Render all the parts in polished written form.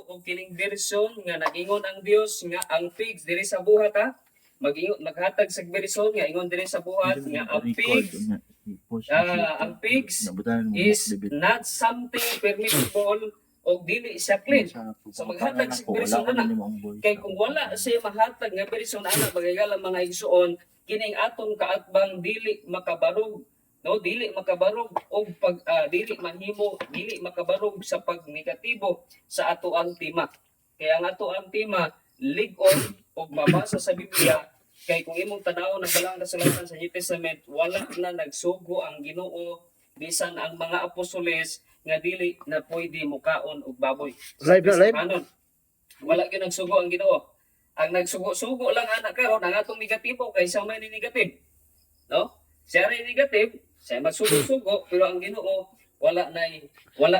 og kining version nga nagingon ang Dios nga ang pigs diri sa buhat ha. Maghatag sa version nga ingon diri sa buhat nga ang pigs is not something permissible o dili siya clean. So maghatag sa version na kay kung wala siya mahatag nga version ana bagayala mga igsuon kining atong kaatbang dili makabarog, no, dili makabarog og pag dili mahimo, dili makabarog sa pagnegatibo sa ato ang tema. Kaya ang ato ang tema lig-on og mabasa sa Biblia kay kung imong tanaw nagbalang kasulatan sa New Testament wala na nagsugo ang Ginoo bisan ang mga apostoles nga dili na pwede mukaon og baboy. Live. Wala gyud nagsugo ang Ginoo. Ang nagsugo-sugo lang ana karon ang atong negatibo kay sa may negative. No? Siya ray negative, siya magsugo-sugo pero ang Ginoo wala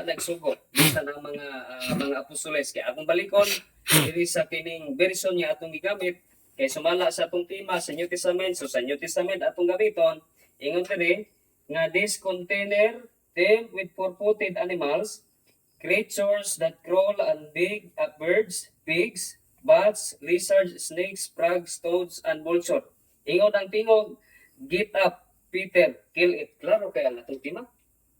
nagsugo bisan ang mga apostoles. Kaya atong balikon diri sa kining version niya atong gigamit kay sumala sa atong tema sa New Testament. So sa New Testament atong gamiton ingon diri nga this container them with four-footed animals, creatures that crawl and dig at birds, pigs, bats, lizards, snakes, frogs, toads, and vulture. Ingon ang tingog, get up, Peter, kill it. Klaro kaya ang atong tema?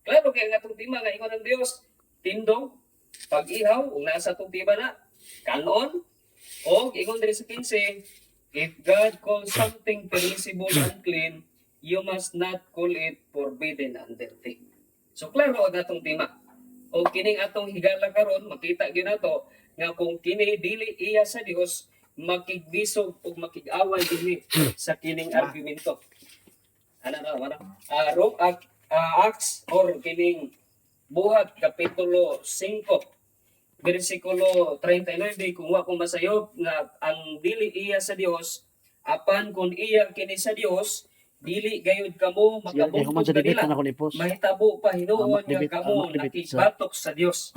Klaro kaya ang atong tema nga ingon ang Dios, tindog, pag-ihaw, kung nasa atong tema na, kanon, o ingon din sa 15, if God calls something permissible and clean, you must not call it forbidden and dirty. So klaro ang atong tema. O kining atong higala karon makita gyud nato nga kung kini dili iya sa Dios makigbisog ug makig-away dinhi sa kining argumento. Acts or kining buhat kapitulo 5 bersikulo 39 kung wa ko masayop nga ang dili iya sa Dios apan kung iya kini sa Dios dili gayud kamo makabutog kanila mahitabo pa hinuon nga kamo nakibatok sa Dios.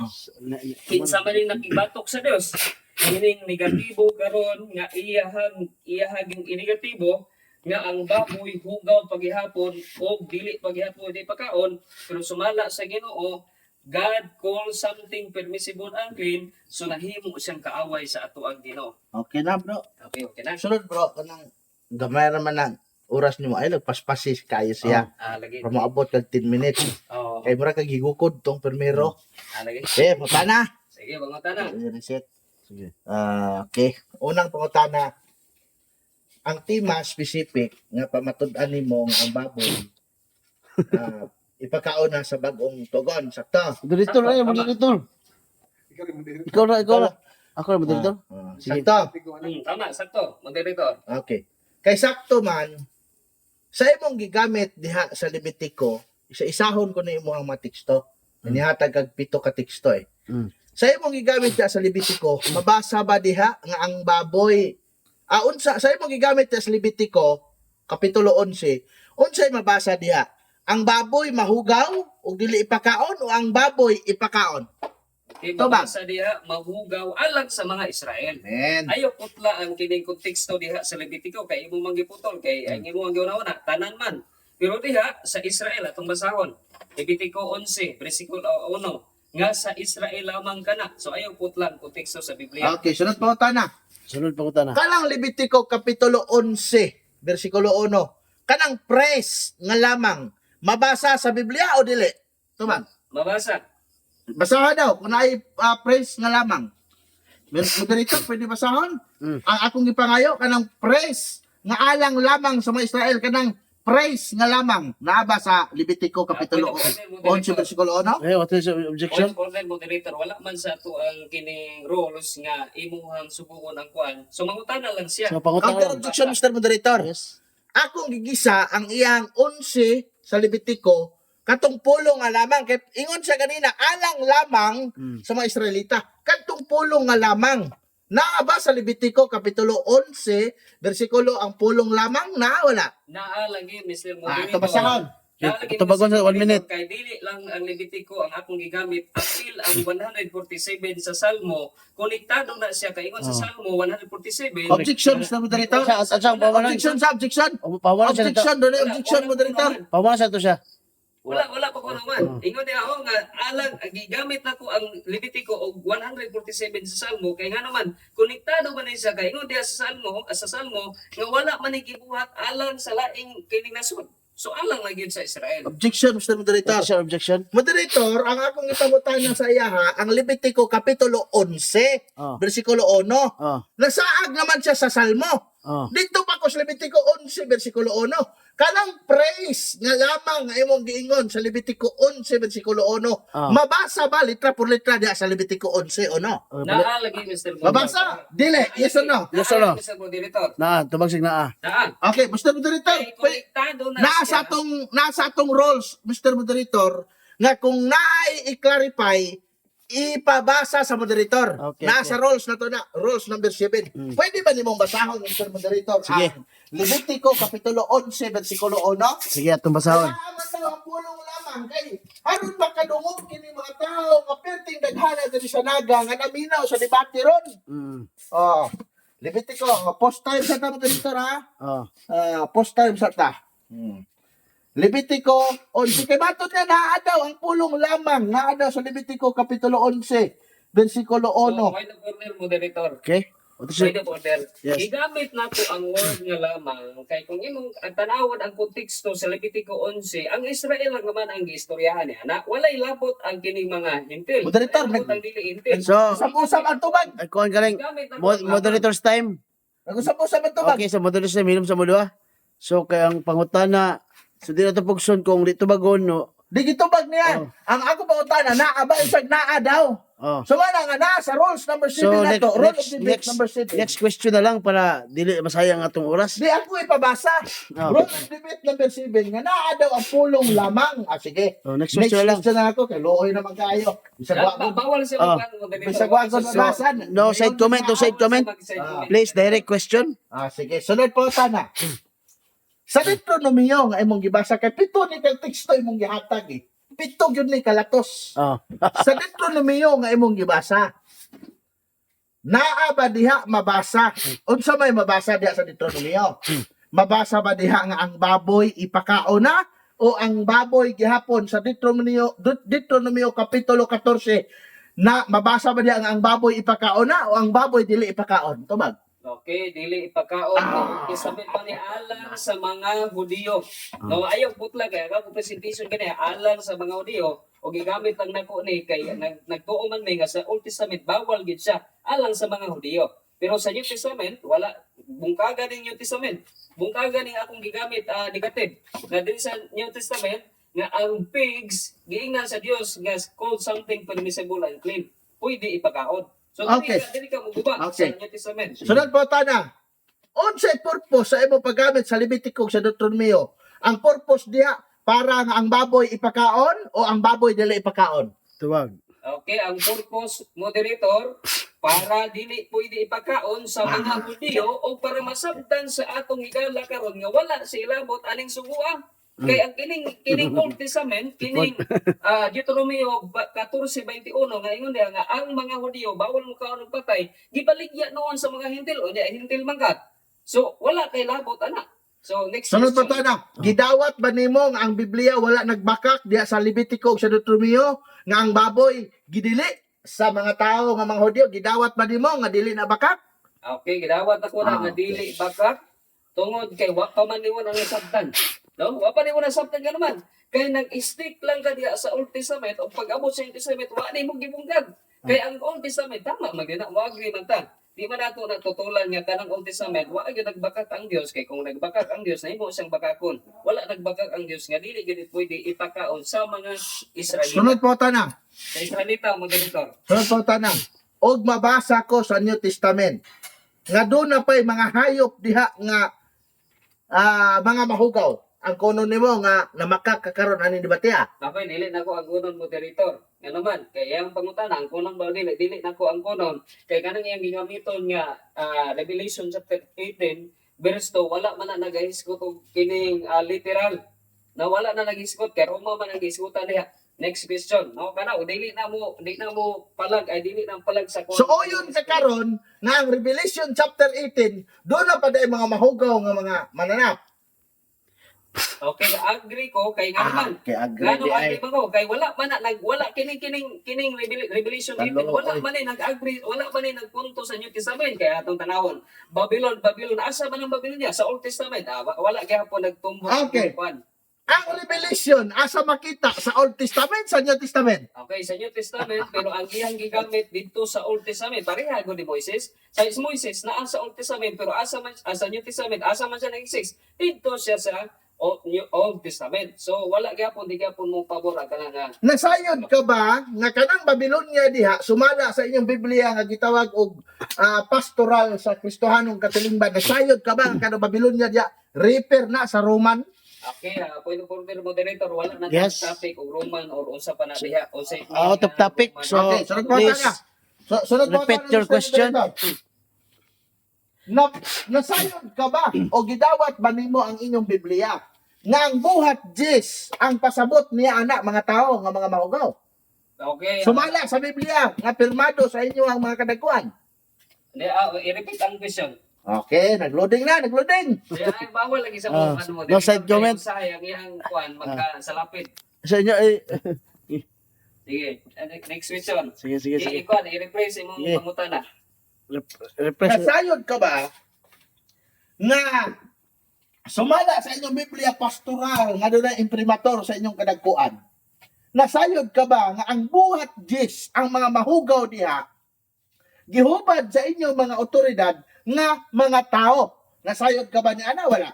Kinsa man ning nakibatok sa Dios kining negatibo karon nga iyahaging inegatibo nga ang baboy hugaw paghihapon o dili paghihapon di pagkaon pero sumala sa Ginoo God calls something permissible and clean so nahimo siyang kaaway sa ato ang Ginoo. Okay na bro. Okay na. Sunod bro kanang gamay ra man ang oras nimo ay nagpaspasis kayo siya. Lagi. Para maabot kag 10 minutes. Oh. Kay mura kag higukod tong permero. Lagi. Pangutana. Sige, pangutana. Reset. Sige. Okay. Unang pangutana. Ang tema specific nga pamatud-an nimo nga ang baboy ipakaon na sa bagong tugon. Sakto. Moderator ay moderator. Ikaw na. Ako na moderator. Sakto. Tama, sakto. Moderator. Okay. Kay sakto man sa imong gigamit diha sa Levitico, isa-isahon ko na imong mga teksto. Nihatag kag 7 ka teksto eh. Sa imong gigamit diha sa Levitico, mabasa ba diha nga ang baboy unsa sa imong gigamit diha sa Levitico kapitulo 11, unsay mabasa diha? Ang baboy mahugaw o dili ipakaon o ang baboy ipakaon? Mabasa diha mahugaw alang sa mga Israel. Amen. Ayo putla ang kining konteksto diha sa Levitico kay imo manggiputol kay ang imo ang giuna tanan man. Pero diha sa Israel atong basahon. Levitico 11 bersikulo 1 nga sa Israel lamang kana. So ayo putla ang konteksto sa Biblia. Okay, sunod pa utana. Kanang Levitico kapitulo 11 bersikulo 1. Kanang praise nga lamang mabasa sa Biblia o dili? Tuman. Mabasa. Basahan daw kung naay praise nga lamang. Moderator, pwede basahon? Ang akong gipangayo kanang praise nga alang lamang sa mga Israel kanang praise nga lamang naaba sa Levitico kapitulo 11 bersikulo 1. What is your objection? Online moderator wala man sa to ang kining rules nga imuhang subugon ang kuan. So mangutana lang siya. So Counter pangutangan. objection, Mr. Moderator. Yes. Akong gigisa ang iyang 11 sa Levitico katong pulong nga lamang kay ingon siya kanina alang lamang sa mga Israelita katong pulong nga lamang naa ba sa Levitico kapitulo 11 bersikulo ang pulong lamang naa wala Naa lagi Mr. Moderator. ito basahon Ito bagon sa 1 minute. Kay dili lang ang Levitico ang akong gigamit apil ang 147 sa Salmo konektado na siya kay ingon sa Salmo 147. objection, Mr. Moderator. Pawalan Objection sa objection Pawalan siya. objection doon objection, Moderator. Pawalan siya to siya. Wala pa ko naman. Ingon niya ako nga alang gigamit na ko ang Levitico og 147 sa Salmo kay nga naman konektado man ni siya kay ingon diha sa Salmo nga wala man ni gibuhat alang sa laing kining nasod. So alang na gyud sa Israel. Objection, Mr. Moderator. Objection. Moderator, ang akong ipamutan na sa iya ha, ang Levitico Kapitulo 11, Oh. versikulo 1. Oh. Nasaag naman siya sa Salmo. Oh. Dito pa ko sa Levitico 11, versikulo 1. Kanang praise nga lamang nga imong giingon sa Levitico 11, versikulo 1. Mabasa ba litra por litra diha sa Levitico 11 o no? Naa lagi Mr. Mabasa? Dili, yes or no? Yes or no? Mr. Moderator. Na, tumagsig na Naa. Okay, Mr. Moderator, Kay konektado na nasa atong rules, Mr. Moderator, nga kung naay i-clarify, ipabasa sa moderator. Okay, Nasa rules na to na, rules number 7. Pwede ba nimong basahon, Mr. Moderator? Sige. Ang Levitico Kapitulo 11, versikulo 1. Sige, atong basahon. Kailangan daw ang pulong lamang kay aron makadungog kini mga tao nga perting daghana diri sa naga nga naminaw sa debate ron. Oh, Levitico, post time sa ta moderator ha. Oh. Post time sa ta. Levitico 11. Kay bato niya naa daw ang pulong lamang. Naa daw sa Levitico Kapitulo 11, versikulo 1. May corner Moderator. Okay? Ito Pwede siya. po, Del. Yes. Igamit na po ang word nga lamang kay kung imong ang tanawon ang konteksto sa Levitico 11, ang Israel lang naman ang giistoryahan niya. Na walay labot ang kining mga hintil. Moderator, Walay labot ang dili hintil. So, Usap-usap ang tubag. kuhan galing. Igamit na po ang Moderator's time. Nag-usap-usap ang tubag. Okay, sa moderator's time, minum sa modua. So, kay ang pangutana, so di na ito pugson kung dito bagon, no? Di gitubag niya. Ang ako pa utana, naa ba isag naa daw. Oh. So nga nga na sa rules number 7 So, na to. Rule of debate number 7. next question na lang para dili masayang atong oras. Di ako ipabasa. Oh. Rule of debate number 7 nga naa daw ang pulong lamang. Sige. Oh, next question na lang. na ako kay looy naman kayo. Bisag wa Bawal siya Oh. mag Moderator. bisag wa ko mabasan. No side comment, no side comment. Please, direct question. Sige, sunod po tana. Sa Deuteronomio nga imong gibasa kay pito ni kag teksto imong gihatag eh. Pito gyud ni kalatos. Oh. Sa Deuteronomio nga imong gibasa. Naa ba diha mabasa? Unsa may mabasa diha sa Deuteronomio? Mabasa ba diha nga ang baboy ipakaon na o ang baboy gihapon sa Deuteronomio Kapitulo 14 na mabasa ba diha nga ang baboy ipakaon na o ang baboy dili ipakaon? Tubag. Okay, dili ipakaon isabit pa ni alang sa mga Hudiyo. No, ayaw putla kay ako presentation kani alang sa mga Hudiyo o gigamit lang nako ni kay nagtuo man may nga sa Old Testament bawal gid siya alang sa mga Hudiyo. Pero sa New Testament wala bungkaga ning New Testament. Bungkaga ning akong gigamit negative. Na din sa New Testament nga ang pigs giingnan sa Dios nga called something permissible and clean. Pwede ipakaon. So, Okay. dili ka muguba Okay. sa New Testament. Sunod po tana. Unsay purpose sa imong paggamit sa Levitico sa Deuteronomio? Ang purpose diha para nga ang baboy ipakaon o ang baboy dili ipakaon? Tuwag. Okay, ang purpose, moderator, para dili pwede ipakaon sa mga Hudiyo o para masabtan sa atong higala karon nga wala sa ilabot aning suguan. Kay ang kining Old Testament, kining Deuteronomio 14:21 nga ingon diha nga ang mga Hudiyo bawal mo kaon og patay, gibaligya noon sa mga hintil o diha hintil man kat. So wala kay labot ana. So next Sunod po question. tana. Gidawat ba nimo nga ang Biblia wala nagbakak diha sa Levitico sa Deuteronomio nga ang baboy gidili sa mga tao nga mga Hudiyo? Gidawat ba nimo nga dili na bakak? Okay, gidawat ako na nga dili bakak tungod kay wa pa man niwan ang sabtan. No, wa pa niwan ang sabtan nga naman. Kay nag-stick lang ka diha sa Old Testament o pag-abot sa New Testament wa ni mo gibungkag. Kay ang Old Testament tama magina wa agree man ta. Di man nato natutulan nga kanang Old Testament wa gyud nagbakak ang Dios kay kung nagbakak ang Dios nahimo siyang bakakon. Wala nagbakak ang Dios nga dili gid pwede ipakaon sa mga Israelita. Sunod po tana. Sa Israelita moderator. Sunod po tana. Og mabasa ko sa New Testament nga doon na pa'y mga hayop diha nga mga mahugaw. Ang kuno nimo nga namakak kakaron ani debate ah. Ako dili nako ang kunon moderator. Nga naman kay ang pangutana ang kunon ba dili nako ang kunon kay kanang iyang gingamiton nga Revelation chapter 18 verse 2 wala man na nagahisgot og kining literal. Na wala na nagisgot kay Roma man ang gisgutan diha. Next question. No kana dili na mo palag ay dili na palag sa kunon. So oyon sa karon nga ang Revelation chapter 18 doon na pa day mga mahugaw nga mga mananap. Okay, agree ko kay nga naman. kay agree Gano di ay. agree ba ko kay wala man na wala kining Revelation 18 Talo, wala oy. man ni nag-agree wala man ni nagpunto sa New Testament kay atong tanawon. Babylon asa man ang Babylon niya sa Old Testament wala gyapon nagtumbo Okay. kuan. Ang revelation, asa makita sa Old Testament, sa New Testament? Okay, sa New Testament, pero ang iyang gigamit dito sa Old Testament, pareha ko ni Moises. Sa Moises, naa sa Old Testament, pero sa New Testament, asa man siya nag-exist. Dito siya sa Old Testament. So, wala gyapon di gyapon mo pabor ang kanang Nasayod ka ba nga kanang Babylonia diha sumala sa inyong Biblia nga gitawag og pastoral sa Kristohanong katilingban? Nasayod ka ba nga kanang Babylonia diha repair na sa Roman? Okay, point of order moderator, wala na Yes. topic o Roman or unsa pa na diha. Unsa Out of topic. So, Okay, sunod po please, tayo. Sunod po repeat tayo, your Mr. question. Moderator. Nasayod ka ba o gidawat ba nimo ang inyong Biblia nga ang buhat Jis ang pasabot niya anak mga tao nga mga maugaw? Okay. Sumala sa Biblia nga pirmado sa inyo ang mga kadagkuan. I-repeat ang question. Okay, nagloading na, nagloading. Kaya ay bawal lagi sa Ah, mo. no side comment. Sayang iyang kuan magkasalapit. sa inyo, eh, Sige, next question. sige. I-kuan, i-rephrase imong Sige. pangutana. Represent. Nasayod ka ba nga sumala sa inyong Biblia pastoral nga doon imprimator sa inyong kadagkuan? Nasayod ka ba nga ang buhat Jis ang mga mahugaw diha gihubad sa inyong mga otoridad nga mga tao? Nasayod ka ba ni ana? Wala.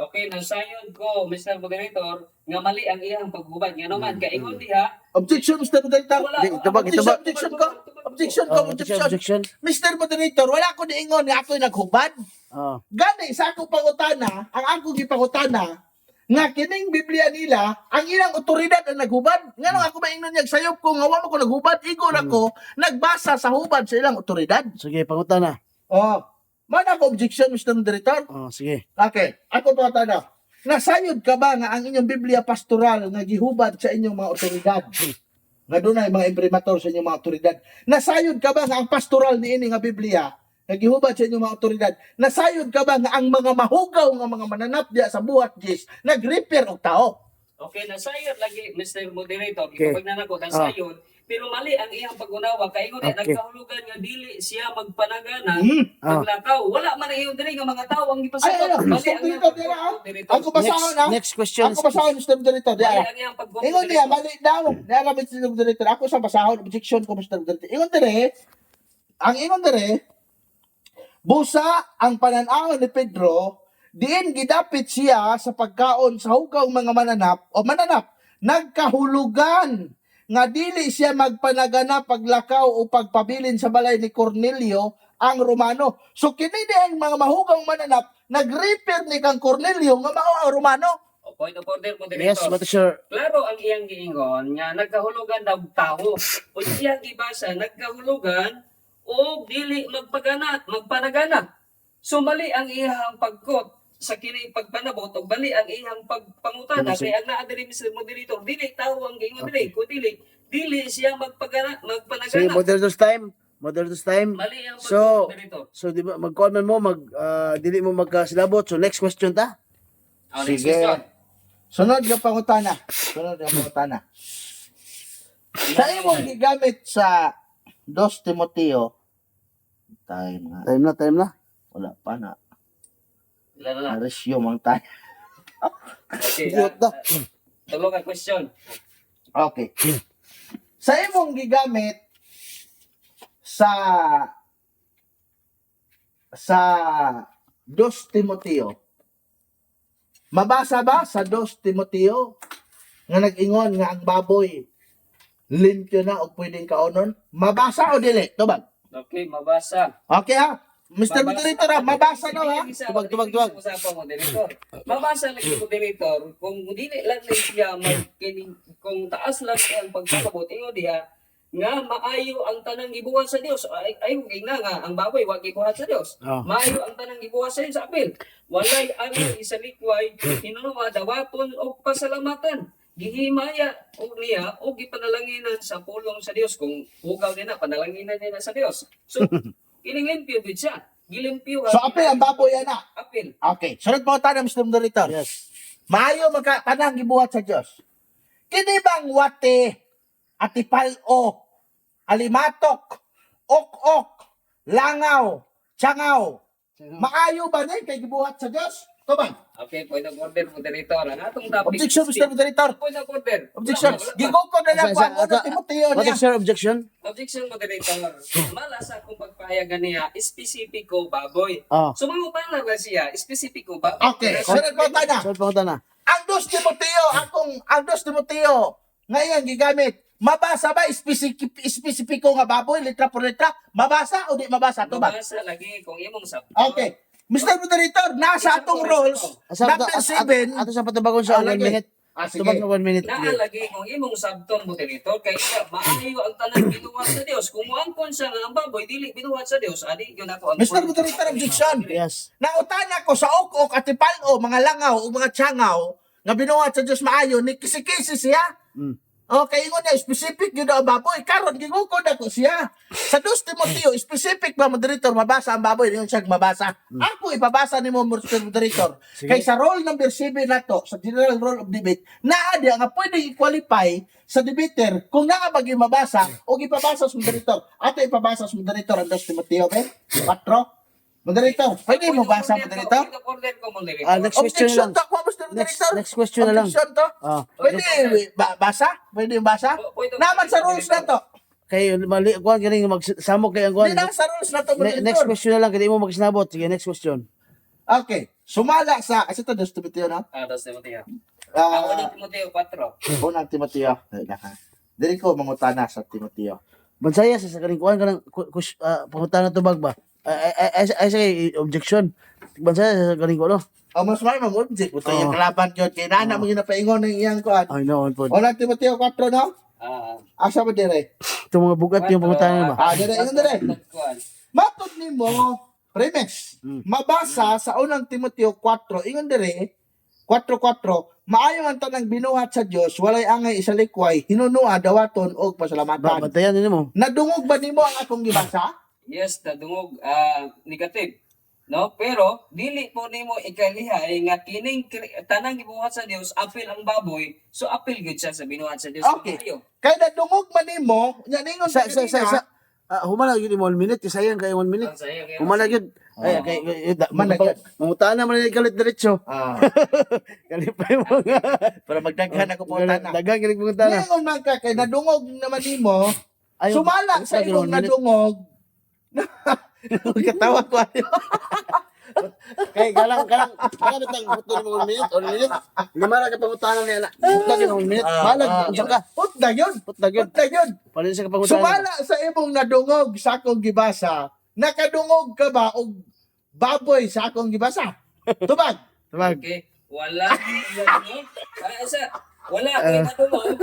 Okay, nasayon ko, Mr. Moderator, nga mali ang iyang paghubad. Nga naman, kaingon diha, Objection, Mr. Moderator. wala. Di, ito ba- Objection ko. Objection ko. Objection. Objection. Mr. Moderator, wala ko niingon nga ako'y naghubad. Oh. Gani sa akong pangutana, ang akong gipangutana, nga kining Biblia nila, ang ilang otoridad ang naghubad. Nga nang ako maingon niya, sayop ko, nga wala ko naghubad, igon ako, nagbasa sa hubad sa ilang otoridad. Sige, pangutana. Oh, man ako objection, Mr. Moderator? Oh, sige. Okay, ako pangutana. Nasayod ka ba nga ang inyong Biblia pastoral nga gihubad sa inyong mga otoridad? Nga doon ay mga imprimator sa inyong mga otoridad. Nasayod ka ba nga ang pastoral niini nga Biblia nagihubad sa inyong mga otoridad? Nasayod ka ba nga ang mga mahugaw nga mga mananap diya sa buhat Jis nag-repair og tao? okay, nasayon lagi, Mr. Moderator, Okay. ipag na nako, nasayon, pero mali ang iyang pag-unawa. Kaingon Okay. nagkahulugan nga dili siya magpanagana, Hmm. maglakaw. Wala man ang iyong diri nga mga tao ang Ay, gipasabot. ano, Mali Mr. ang iyang Moderator, diya, ah. Moderator. Ako basahon ha. Next question. Ako basahon, Mr. Moderator. Mali Diya. ang iyang pag- Ingon niya, mali daw. Diya, Mr. Moderator. Ako sa basahon, objection ko, Mr. Moderator. Ingon dire, ang ingon dire, busa ang pananaw ni Pedro, diin gidapit siya sa pagkaon sa hugaw mga mananap, nagkahulugan nga dili siya magpanagana paglakaw o pagpabilin sa balay ni Cornelio ang Romano. So kini di ang mga mahugang mananap, nag-repair ni kang Cornelio nga mao ang Romano. O, point of order, Yes, Moderator. what is your... Klaro ang iyang giingon nga nagkahulugan daw tao. O iyang gibasa nagkahulugan o dili magpanagana. So mali ang iyang pagkot sa kini pagpanabot o bali ang iyang pagpangutana kay ang naa diri Mr. Moderator dili tao ang giingon dili ko dili siya Sige, magpanagana. moderator's time. Moderator's time. Mali ang So, Moderator. So, di ba, mag-comment mo, dili mo magkasilabot. So, next question ta. Oh, next Sige. question. Sunod nga pangutana. Sa imong gigamit sa 2 Timoteo, time nga, Time na. wala pa na. Ilan na lang. Na-resume ang time. Okay. Idiot na. Tulo ka question. Okay. Sa imong gigamit sa 2 Timoteo, mabasa ba sa 2 Timoteo nga nag-ingon nga ang baboy limpyo na o pwedeng kaonon? Mabasa o dili? Tubag. Okay, mabasa. Okay ha? Mr. Moderator ha, mabasa na ha? Tubag. Mabasa lagi Moderator, kung dili lang na siya kung taas lang siya ang pagpapabot, ingo diha, nga maayo ang tanang gibuhat sa Dios. Ay na nga ang baboy wa gibuhat sa Dios. Oh. Maayo ang tanang gibuhat sa Dios sa apil. Walay ano isalikway hinunuma dawaton og pasalamatan. Gihimaya og niya og gipanalanginan sa pulong sa Dios kung hugaw nila panalanginan niya sa Dios. So kining limpyo gid siya. Gilimpyo So apil ang baboy ana. apil. Okay. Sunod po tayo, Mr. Moderator. Yes. Maayo magka tanang gibuhat sa Dios. Kini bang wate, atipalo, alimatok, ok-ok, langaw, tiyangaw. Maayo ba na kay gibuhat sa Dios? Tuman. Okay, point of order, moderator. Ang atong topic. Objection, Mr. Moderator. Point of order. Objection. Wala pa. Gigo ko na lang Sa- kung ano Timoteo What niya. is your objection? Objection, moderator. Malasa kung pagpayagan niya, espesipiko baboy. Oh. So, mangutana na siya, espesipiko baboy. Okay, sunod ko na. So, pangutan na. Ang dos Timoteo, ang dos Timoteo, ngayon gigamit. Mabasa ba espesipiko nga baboy, litra por litra? Mabasa o di mabasa? Ito ba? Mabasa lagi kung imong sabto. Okay. Mr. Moderator, nasa atong rules, number 7. Ato sa patabagon siya, 1 lagi. minute. Sige. Tubag na 1 minute. Naalagi kung imong sabton, moderator, kaya maayo ang tanan binuhat sa Dios. Kung muangkon siya nga ang baboy, dili binuhat sa Dios, adi yun ako ang Mr. Moderator, objection. Yes. Nautana ko sa ok-ok at ipalo, mga langaw o mga tiyangaw, nga binuhat sa Diyos maayo, ni kisi-kisi siya. Okay, ingon na, specific yun ang baboy. Karon gigukod ako siya. Sa 2 Timoteo, specific ba, moderator, mabasa ang baboy, yun siya mabasa. Ako, ipabasa ni mo, Mr. Moderator. Kay sa role number 7 na to, sa general rule of debate, naadya nga pwede i-qualify sa debater kung nakabagi mabasa o ipabasa sa moderator. Ato ipabasa sa moderator ang 2 Timoteo, ben? 4. Moderator, pwede mo basa, moderator? Point of order ko, moderator. Next question Objection lang. to, Mr. Moderator. Next question na lang. Objection to. Ah. Pwede basa? Pwede yung basa? Pwede- Naman sa rules na to. Kay mali kuan kini magsamok kay ang kuan. Hindi na sa rules na to, moderator. Next question na lang kay mo magsinabot. Sige, next question. Okay. Sumala sa, kasi ito, Dos Timoteo, no? Dos Timoteo. Ang unang Timoteo 4. Unang Timoteo. Dili ko mangutana sa Timoteo. Bansaya sa kaning kuan kanang pangutan na tubag ba? Ay say objection. Bansaya sa kaning kuno. O mas may mag-object. Buto yung kalaban yun. Kaya nana mo yung napaingon ng iyang kuan. I know on pod. Unang Timoteo 4, no? Asa ba dire? Ito mga bugat yung pangutan ba? Dire, yun dire. Matod ni mo, premise. Mabasa sa unang Timoteo 4, ingon dire, 4:4, maayo ang tanang binuhat sa Dios, walay angay isa likway, hinunua dawaton og pasalamatan. Bantayan nimo. Nadungog ba nimo ang akong gibasa? Yes, nadungog negative. No, pero dili po nimo ikalihay nga kining tanang gibuhat sa Dios apil ang baboy, so apil gyud siya sa binuhat sa Dios. Okay. Kay nadungog man nimo, nya ningon Sa humana gyud mo 1 minute, sayang kay 1 minute. Humana gyud. Ay kay mangutan na man kalit diretso. Kalipay mo nga. Para magdaghan ako po tana. Dagang kini pangutan na. Ningon man ka kay nadungog naman nimo, Ayaw, sumala sa ayaw, imong 1 minute. nadungog. Katawa ko ayo. Kay galang bitang buto ni mo 1 minute, 1 minute. Lima ra ka pangutanan ni ana. Buta gyud 1 minute. Balag unsa ka? Putda yun. Putda gyud. Putda yun. Palin sa kapangutanan. Sumala sa imong nadungog sa akong gibasa, nakadungog ka ba og baboy sa akong gibasa? Tubag. Tawag. Okay. Wala. Wala kay nadungog.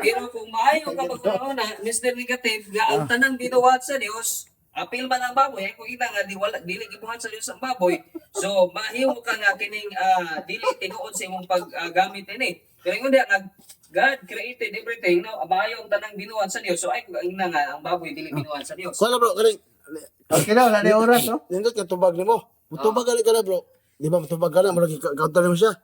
Pero kung maayo ka magkauna, Mr. Negative, nga ang tanang binuhat sa Dios, apil man ang baboy, kung ina nga dili gibuhat sa Dios ang baboy. So mahimo ka nga kining dili tinuod sa imong paggamit ini. Pero ingon dia nga God created everything, no? Maayo ang tanang binuhat sa Dios. So ay kung ina nga ang baboy dili binuhat sa Dios. Kuala bro, kaning Okay na, wala na yung oras, no? nindot ka tubag nimo. Mutubag gali ka na bro. Di ba mutubag ka na, maragi counter mo siya.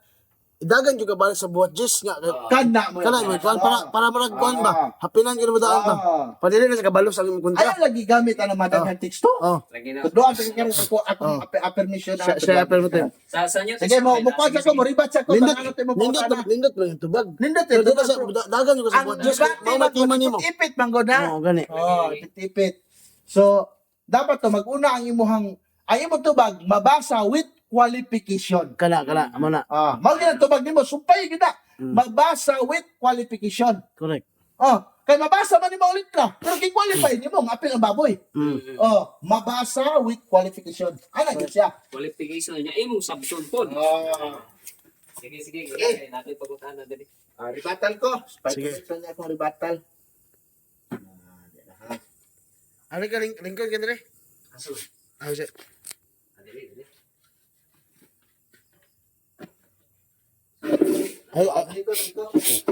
Idagan juga balik sa buhat Jis nga. Kana mo. Kana mo kuan para maragkuan ba. Hapinan gyud mo daan ba. Padili na sa kabalo sa imong kontra. Ayaw lagi gamit ang madaghan teksto. Oh. Lagi na. Doon sa kanya ko akong affirmation. Siya affirmative. Sa New Sige mo, Testament, mukha sa ko, maribat sa ko. Nindot ba yung tubag? Nindot eh. Pero sa dagan juga sa Ang buhat Jis. debate Mao matima nimo. ipit man go na. Oh, gani. Oh, ipit-ipit. So, dapat to mag-una ang imuhang tubag mabasa with qualification. Kana amo na. Mao gyud tubag nimo supay gyud na. Magbasa with qualification. Correct. Kay mabasa man nimo ulit ka, pero gi-qualify nimo ang apil ang baboy. Mabasa with qualification. Ana gyud siya. qualification niya imong sabton pod. Sige. Natin pag-utahan na dali. Ribatal ko. Sige. Sige. Niya akong ribatal. Ano ka lingkod ka dire? Aso. Ah, siya. Dali.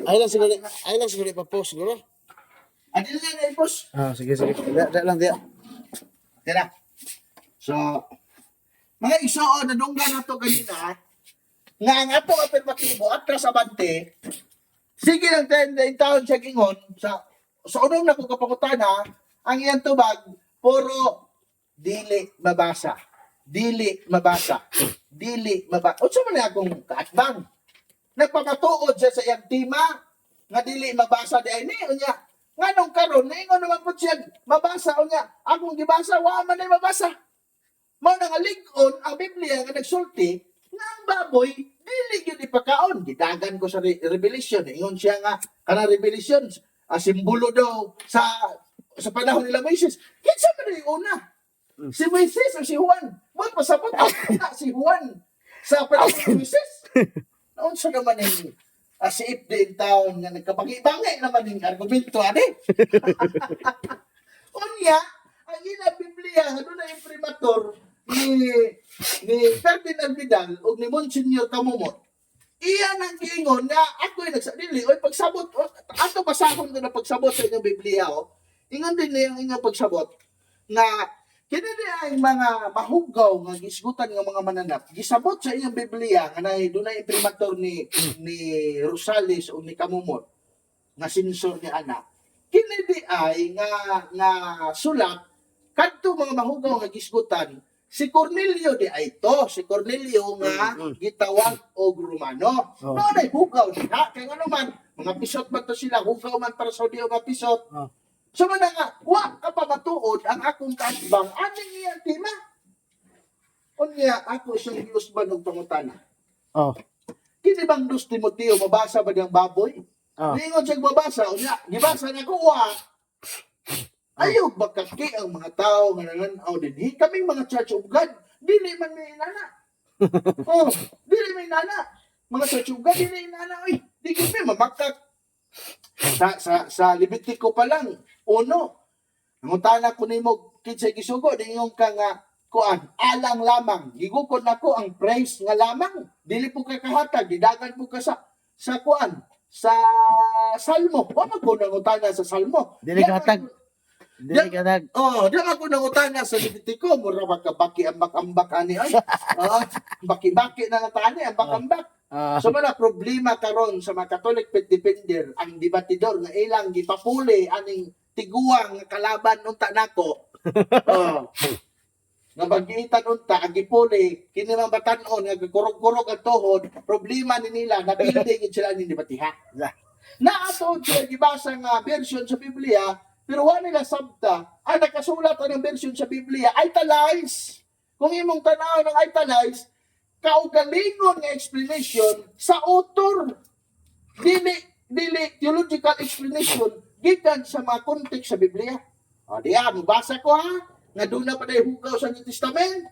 Ay lang siguro ipa-post siguro. Adil na boss. Sige. Da lang dia. Tira. So, mga isoon, nadunggan na to kanina. nga ang atong afirmatibo atras abante, sige lang taon siya gingon sa unong na kong kapangutana, ang iyang tubag puro dili mabasa. Dili mabasa. Dili mabasa. Unsa man na akong kaatbang? Nagpapatuod siya sa iyang tima nga dili mabasa di ay ni unya. Nganong karon ningon naman pud siya mabasa unya. Akong gibasa wa man ay mabasa. Mao na nga lig-on ang Biblia nga nagsulti nga ang baboy dili gyud ipakaon. Gidagan ko sa Revelation. Ingon siya nga kanang Revelation simbolo daw sa panahon nila Moises. Kinsa man yung una? Si Moises o si Juan? Ba't pasabot na si Juan sa panahon ni Moises? Noon sa naman yung si Ibn taon nga nagkapag-ibangay naman yung argumento, ane? Unya, ang ina Biblia, ano na yung primator ni Ferdinand Vidal o ni Monsignor Camomot, iyan ang giingon nga ako'y nagsadili, oy pagsabot, ato basahon ko na pagsabot sa inyong Biblia, ingon din niya ang inyong pagsabot, nga kini ay mga mahugaw nga gisgutan nga mga mananap gisabot sa iyang Biblia nga dunay imprimatur ni Rosales o ni Camomot nga sinsor ni anak kini di ay nga sulat kadto mga mahugaw nga gisgutan si Cornelio di ay to si Cornelio nga gitawag og Romano no nay hugaw diha kay ano man mga pisot man to sila hugaw man para sa Diyo nga pisot so man nga, wa ka pa matuod ang akong kaatbang, aning iyang tima. Unya, ako siyang giusban og pangutana. Kini bang 2 Timoteo, mabasa ba niyang baboy? Lingon siyang mabasa, unya, gibasa na ko, wa. Ayaw bakaki ang mga tao nga nananaw din. Kaming mga Church of God, dili man may inana. Dili may inana. Mga Church of God, dili inana. Uy, di kami mamakak. Sa Levitico pa lang, uno, nangutana ko nimo kinsay gisugo dingong ka nga kuan alang lamang gigukod nako ang praise nga lamang dili po ka kahatag didagan po ka sa kuan sa salmo wa man ko nangutana sa salmo Dili kahatag. di man ko nangutana sa Levitico mura baki ambak-ambak ani ay baki-baki na natani ambak-ambak. So man problema karon sa mga Catholic faith defender ang debatidor nga ilang gipapuli aning tiguang nga kalaban unta nako. Nga magitan unta ang gipuli kini man batan-on nga kurog-kurog ang tuhod problema ni nila na building sila ni debatiha. Naatod sila gibasa nga version sa Biblia pero wa nila sabta ang nakasulat ang version sa Biblia italize. Kung imong tanaw ng italize kaugalingon nga explanation sa author dili theological explanation gikan sa mga context sa Biblia. Diya, mabasa ko ha nga doon na pa na hugaw sa New Testament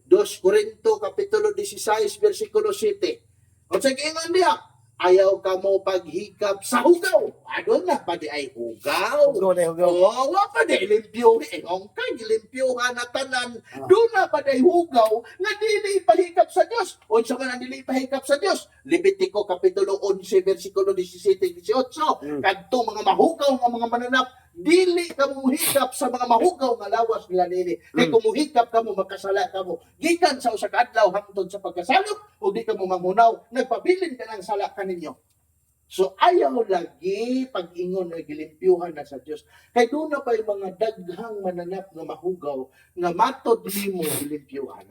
2 Corinto kapitulo 16 versikulo 7 o sa kiingon diya ayaw ka mo paghikap sa hugaw doon na pa di ay hugaw wa pa di limpyo ang kay limpyohan na tanan doon na pa di hugaw nga dili pahikap sa Dios unsa man ang dili pahikap sa Dios Levitico kapitulo 11 versikulo 17-18 kadto mga mahugaw nga mga mananap dili ka mo muhikap sa mga mahugaw nga lawas nila nini kay kung muhikap ka mo makasala ka mo gikan sa usa ka adlaw hangtod sa pagkasalok o di ka mo mamunaw nagpabilin ka ng sala kaninyo. So ayaw lagi pag-ingon nga gilimpyuhan na sa Dios kay doon na pa yung mga daghang mananap nga mahugaw nga matod nimo gilimpyuhan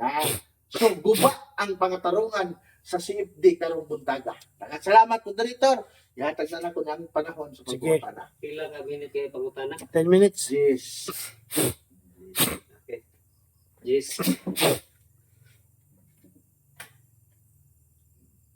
so guba ang pangatarungan sa CFD karong buntaga. Salamat moderator. Ihatag na lang ko ng panahon sa pagkutana. Pila ka minute kayo pangutana? 10 minutes. Yes. Okay. Yes.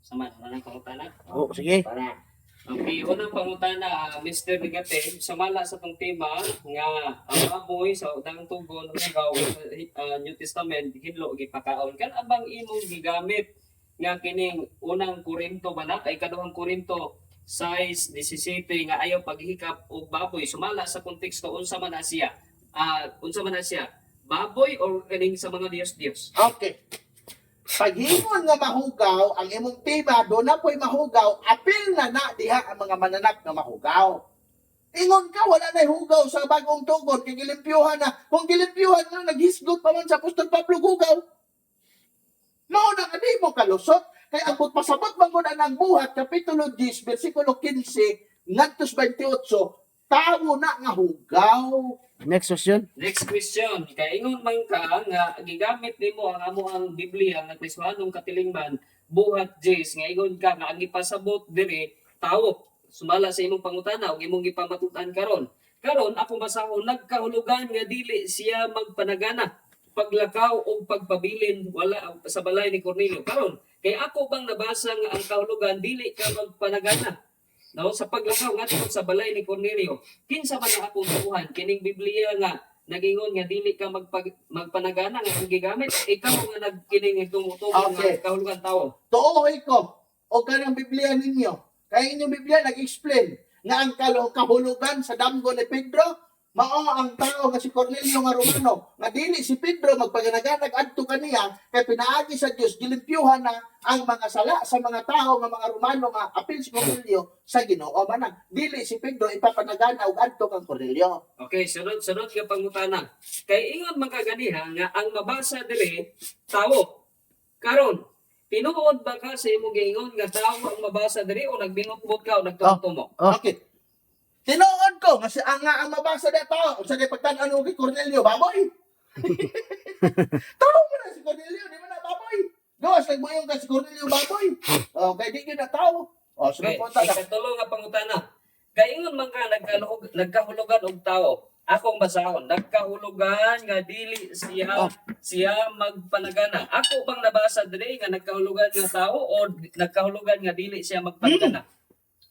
Sama na ng pangutana? Sige. Para. Okay, unang pangutana, Mr. Ligate, samala sa tong tema nga ang baboy sa udang tugon ugaw sa New Testament hidlo gipakaon kan abang imong gigamit nga kining unang Korinto ba kay kaduhang Korinto 6:17 nga ayaw paghikap og baboy sumala sa konteksto unsa man na siya baboy or kaning sa mga Dios Okay. Paghingon nga mahugaw, ang imong tema do na po'y mahugaw, apil na diha ang mga mananap nga mahugaw. Ingon ka, wala na hugaw sa bagong tugon, kay gilimpyuhan na. Kung gilimpyuhan na, naghisgot pa man sa Apostol Pablo hugaw. No, na di mo kalusot. Kay ang pasabot man gud ang buhat kapitulo 10 bersikulo 15 ngadto sa 28 tawo na nga hugaw. Next question. Next question. Kay ingon man ka nga gigamit nimo ang amo ang Biblia nga Kristohanong katilingban buhat Jes nga ingon ka nga ang ipasabot diri tawo. Sumala sa imong pangutana ug imong gipamatutan karon. Karon ako basahon nagkahulugan nga dili siya magpanagana, paglakaw o pagpabilin wala sa balay ni Cornelio. Karon kay ako bang nabasa nga ang kahulugan dili ka magpanagana. No, sa paglakaw ngadto sa balay ni Cornelio. Kinsa man ang akong tuhan kining Biblia nga nagingon nga dili ka magpanagana nga ang gigamit ikaw nga nagkining tumutugon Okay. nga kahulugan tawo. Tuoy ko o kanang Biblia ninyo. Kay inyong Biblia nag-explain nga ang kahulugan sa damgo ni Pedro mao ang tao nga si Cornelio nga Romano nga dili si Pedro magpaganaganag adto kaniya kay pinaagi sa Dios gilimpyuhan na ang mga sala sa mga tao nga mga Romano nga apil si Cornelio sa Ginoo man dili si Pedro ipapanagana og adto kang Cornelio. Okay, sunod nga pangutana. Kay ingon man kaganiha nga ang mabasa diri tawo. Karon, tinuod ba ka sa imong giingon nga tawo ang mabasa diri o nagbingot-bot ka o nagtumo? Okay. Tinuod ko nga ang mabasa dito sa pagtan-an mo kay Cornelio baboy. Tao mo na si Cornelio, di mo na baboy. Dos, nagbuyong ka si Cornelio baboy. Kay di gyud na tao. Okay, Sunod po ta. ikatulo nga pangutana. Kay ingon man ka nagkahulugan og tawo. Akong basahon, nagkahulugan nga dili siya magpanagana. Ako bang nabasa diri nga nagkahulugan nga tawo o nagkahulugan nga dili siya magpanagana?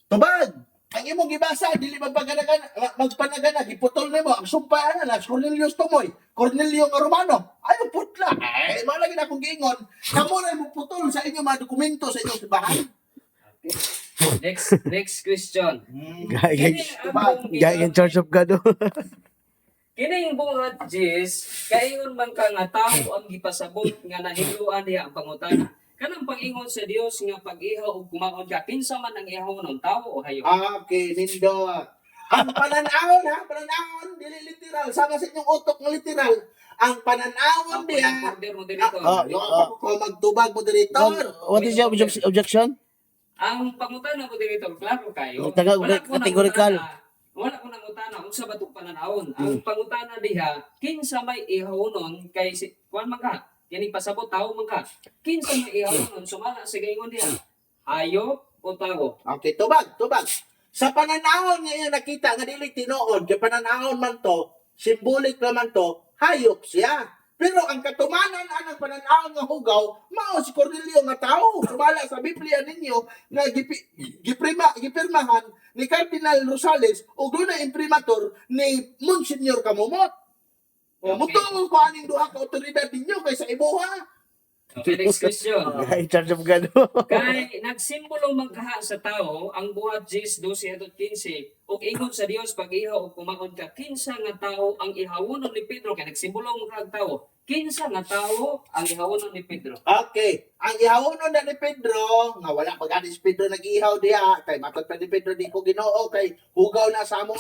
Tubag. Ang imong gibasa dili magpanagana giputol nimo ang sumpa na Cornelio Tumoy, Cornelio nga Romano. Ay putla. Ay malagi na akong giingon. Kamo na mo putol sa inyong mga dokumento sa inyong simbahan. Next question. Gay akong gay Church of God. Kining buhat Jis, kaingon man ka nga tao ang gipasabot nga nahiluan niya ang pangutana. Kanang pag-ingon sa Dios nga pag-ihaw ug kumaon ka, kinsa man ang ihaw ng tao o hayop? Okay, nindo. Ang pananawon dili literal. Sama sa inyong utok nga literal. Ang pananawon diha. Order mo dito. Yung magtubag moderator. What is your objection? Ang pangutana mo dito, klaro kayo. Categorical. Wala ko nang utana unsa ba tong pananawon. Ang pangutana diha, kinsa may ihawon kay si kuan man ka? Kini pasabot tao man ka. Kinsa may ihawon sumala sa gaingon diha? Hayop o tao? Okay, tubag. Sa pananawon nga nakita nga dili tinuod, kay pananawon man to, symbolic naman to, hayop siya. Pero ang katumanan anang pananawon nga hugaw, mao si Cornelio nga tao. Sumala sa Biblia ninyo nga gipirmahan ni Cardinal Rosales ug doon na imprimatur ni Monsignor Camomot. Okay. Mutuo ko aning duha ka otoridad ninyo kaysa ibuha. Okay, next question. Gay Church of God. Kay nagsimbolo magkaha sa tao ang buhat Jes 12:15 ug ingon sa Dios pag-ihaw ug kumaon ka kinsa nga tao ang ihawonon ni Pedro kay nagsimbolo magkaha tao kinsa nga tao ang ihawonon ni Pedro? Okay, ang ihawonon na ni Pedro, nga wala pag si Pedro nag-ihaw diha, kay matod pa ni Pedro di ko Ginoo kay hugaw na sa among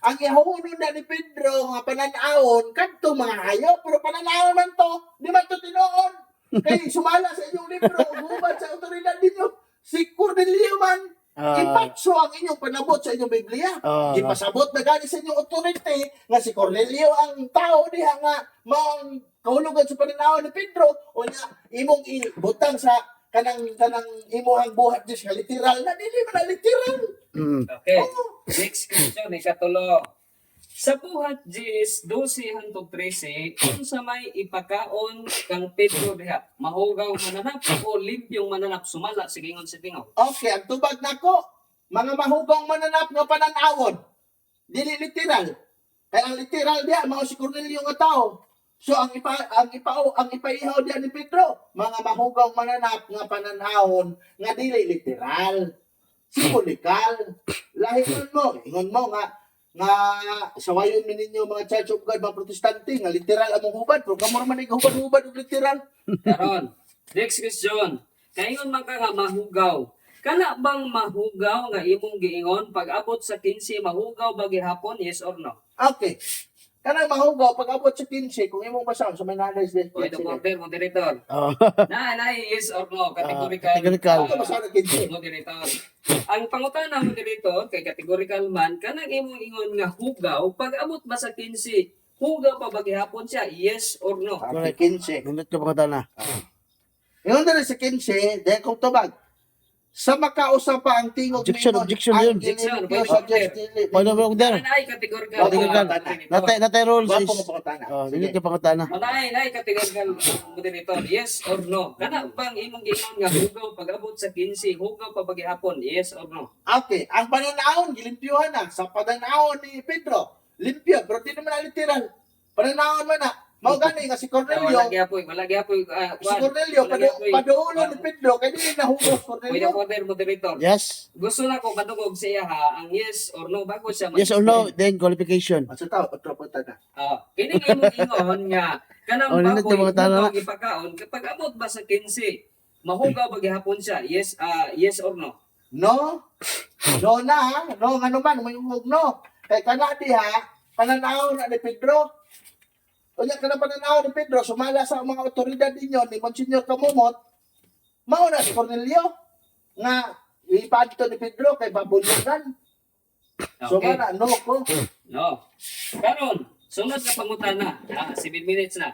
Ang ihawonon na ni Pedro nga pananawon kadto mga hayop, pero pananawon man to, di man to tinuod. Kay sumala sa inyong libro, hubad sa otoridad ninyo, si Cornelio man, ipatso ang inyong panabot sa inyong Biblia. Ipasabot na gani sa inyong otorite nga si Cornelio ang tao diha nga maong kahulugan sa pananaw ni Pedro o niya imong ibutang sa kanang imuhang buhat Diyos nga literal na dili man na literal. Okay. Next question ikatulo. Sa buhat Jes 12:13 unsa may ipakaon kang Pedro diha? Mahugaw mananap o limpyong mananap sumala sige ingon sa tingaw. Okay, ang tubag nako, mga mahugong mananap nga pananawon. Dili literal. Kaya ang literal diha mao si Cornelio nga tao. So ang ipaihaw diha ni Pedro, mga mahugong mananap nga pananawon nga dili literal. Simbolikal. Lahinon mo, ingon mo nga sawayon mi ninyo mga Church of God, mga Protestante nga literal among hubad, pero kamo man hubad og literal. Karon, next question. Kaingon man ka nga mahugaw. Kana bang mahugaw nga imong giingon pag abot sa 15 mahugaw ba gihapon yes or no? Okay. Kanang mahugaw pag abot sa 15 kung imong basahon sa may nalis din. O ito order, moderator. Oh. Na, yes or no, categorical. Categorical. Ito basahon na 15. Moderator. Ang pangutana moderator kay categorical man kanang imong ingon nga hugaw pag abot ba sa 15, hugaw pa ba gihapon siya? Yes or no? Okay, 15. Nindot ka pangutana. Yung dali sa 15, dahil kung tubag, sa makausa pa ang tingog Objection, ningon, objection ang yun. Objection, gilimpyo pwede sa order. justice. Paano ba kung dara? Manay categorical. Categorical. Natay rules Wapo is. mo pangutana. Oh, Sige. nindot ka pangutana. Manay categorical moderator. Yes or no? Kana bang imong giingon nga hugaw pag abot sa 15, hugaw pa ba gihapon? Yes or no? Okay, ang pananaon, gilimpyuhan na. Sa pananaon ni Pedro, limpyo, pero di naman na literal. Pananaon man na. Mau gani nga si Cornelio, Wala gihapon, wala gihapon. si Cornelio, paduulo ni Pedro, kaya di nahugos Pwede Cornelio. order moderator. Yes. Gusto na ko madungog siya ha ang yes or no bago siya Yes or no, then qualification. Sa tao, patro pangutana. Kining imong ingon nga kanang Oh, nindot baboy yung mga tala. hugaw ipakaon kapag abot ba sa 15 mahugaw ba gihapon siya? Yes, yes or no? No? No na, ha? No, nga naman, may umog no. Kay kanadi ha, pananaon na ni Pedro. O niya, kanang pananaon ni Pedro, sumala sa mga otoridad ninyo, ni Monsignor Camumot, mauna si Cornelio, nga ipadto ni Pedro kay babulungan. So Okay. mana, no ko. No. Karon, sunod na pangutana. 7 minutes na.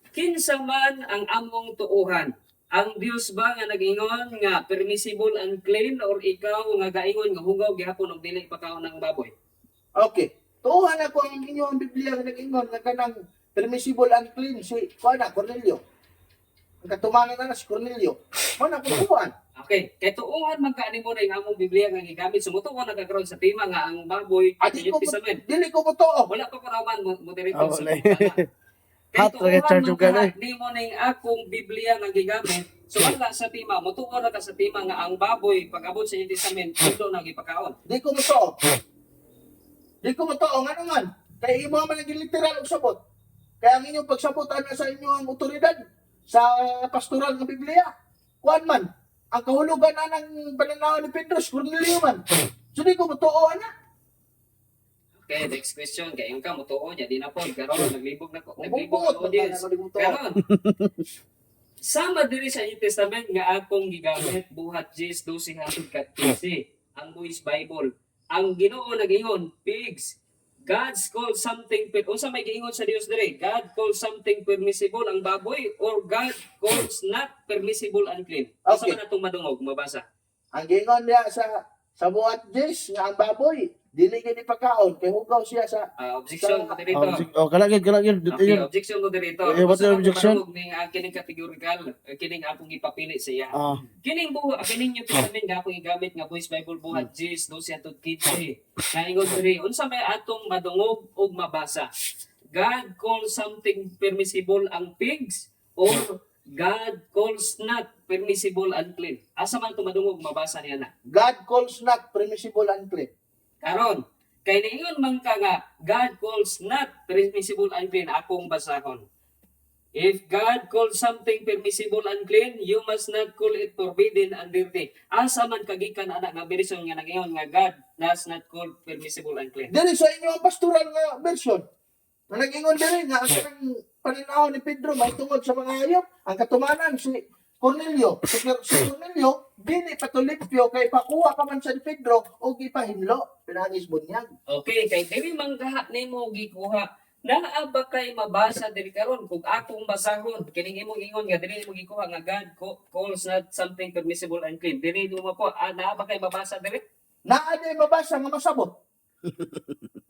Kinsa man ang among tuuhan? Ang Dios ba nga nag-ingon nga permissible and clean or ikaw nga gaingon nga hugaw gihapon og dili pakaon ng baboy? Okay. Tuuhan ako ang inyong Biblia nga nag-ingon nga kanang permissible and clean si kuana Cornelio. Ang katumanan na si Cornelio. Mo na tuuhan. Okay, kay tuuhan man kaani mo na yung among Biblia nga gigamit sumutuon na nagkaroon sa tema nga ang baboy Adi New ko Testament. dili ko mo tuo. Wala pa ko naman moderator Oh, sa wala. pangutana. Kay Hot tuuhan like charge man of God, ka, di mo ning akong Biblia nga gigamit. So wala sa tema, mutuon na ka sa tema nga ang baboy pag abot sa New Testament ito na gipakaon. Di ko mo tuo. Di ko mo tuo nga naman. Kay imo man ang literal og sabot. Kaya ang inyong pagsabot ana sa inyong otoridad sa pastoral ng Biblia. Kuan man, ang kahulugan na ng pananaw ni Pedro, Cornelio man. So di ko mo tuo ana. Okay, next question. Kaya yung ka, mutuon niya, di na po. Karon, naglibog na ko. Naglibog Bumbot, ang audience. Karon, sama diri sa New Testament nga akong gigamit buhat Gs 12 hangtod ka 15. Ang Moise Bible. Ang Ginoo nag-ingon, pigs. God's called something unsa may giingon sa Dios dire? God calls something permissible ang baboy or God calls not permissible unclean. Asa Okay. man atong madungog mabasa? Ang gingon niya sa buhat Diyos nga ang baboy, dili gini pagkaon kay hugaw siya sa Objection moderator. Oh, kalagid. Okay, objection moderator. Eh, what's your Basta objection? ako madungog ning kining categorical, kining akong ipapili sa iya. Oh, Kining New Testament nga akong igamit nga Voice Bible buhat Gs 12 hangtod 15. Naingon diri, unsa may atong madungog ug mabasa? God calls something permissible ang pigs or God calls not permissible unclean. Asa man to madungog mabasa niya na. God calls not permissible unclean. Karon, kay niingon man ka nga God calls not permissible unclean akong basahon. If God calls something permissible unclean, you must not call it forbidden and dirty. Asa man kagikan ana nga version nga nag-ingon nga God does not call permissible unclean. Dili sa inyong pastoral nga version. Na nag-ingon diri nga ang kanang pananaw ni Pedro may tungod sa mga hayop, ang katumanan si Cornelio. Si Cornelio dili patulipyo kay pakuha pa man sa ni Pedro og ipahinlo pinangis bunyag. Okay, kay dili man gaha nimo gikuha. Naa ba kay mabasa diri karon kung akong basahon kining imong ingon nga dili mo gikuha nga God calls not something permissible unclean. Dili mo po naa ba kay mabasa diri? Naa di mabasa nga masabot.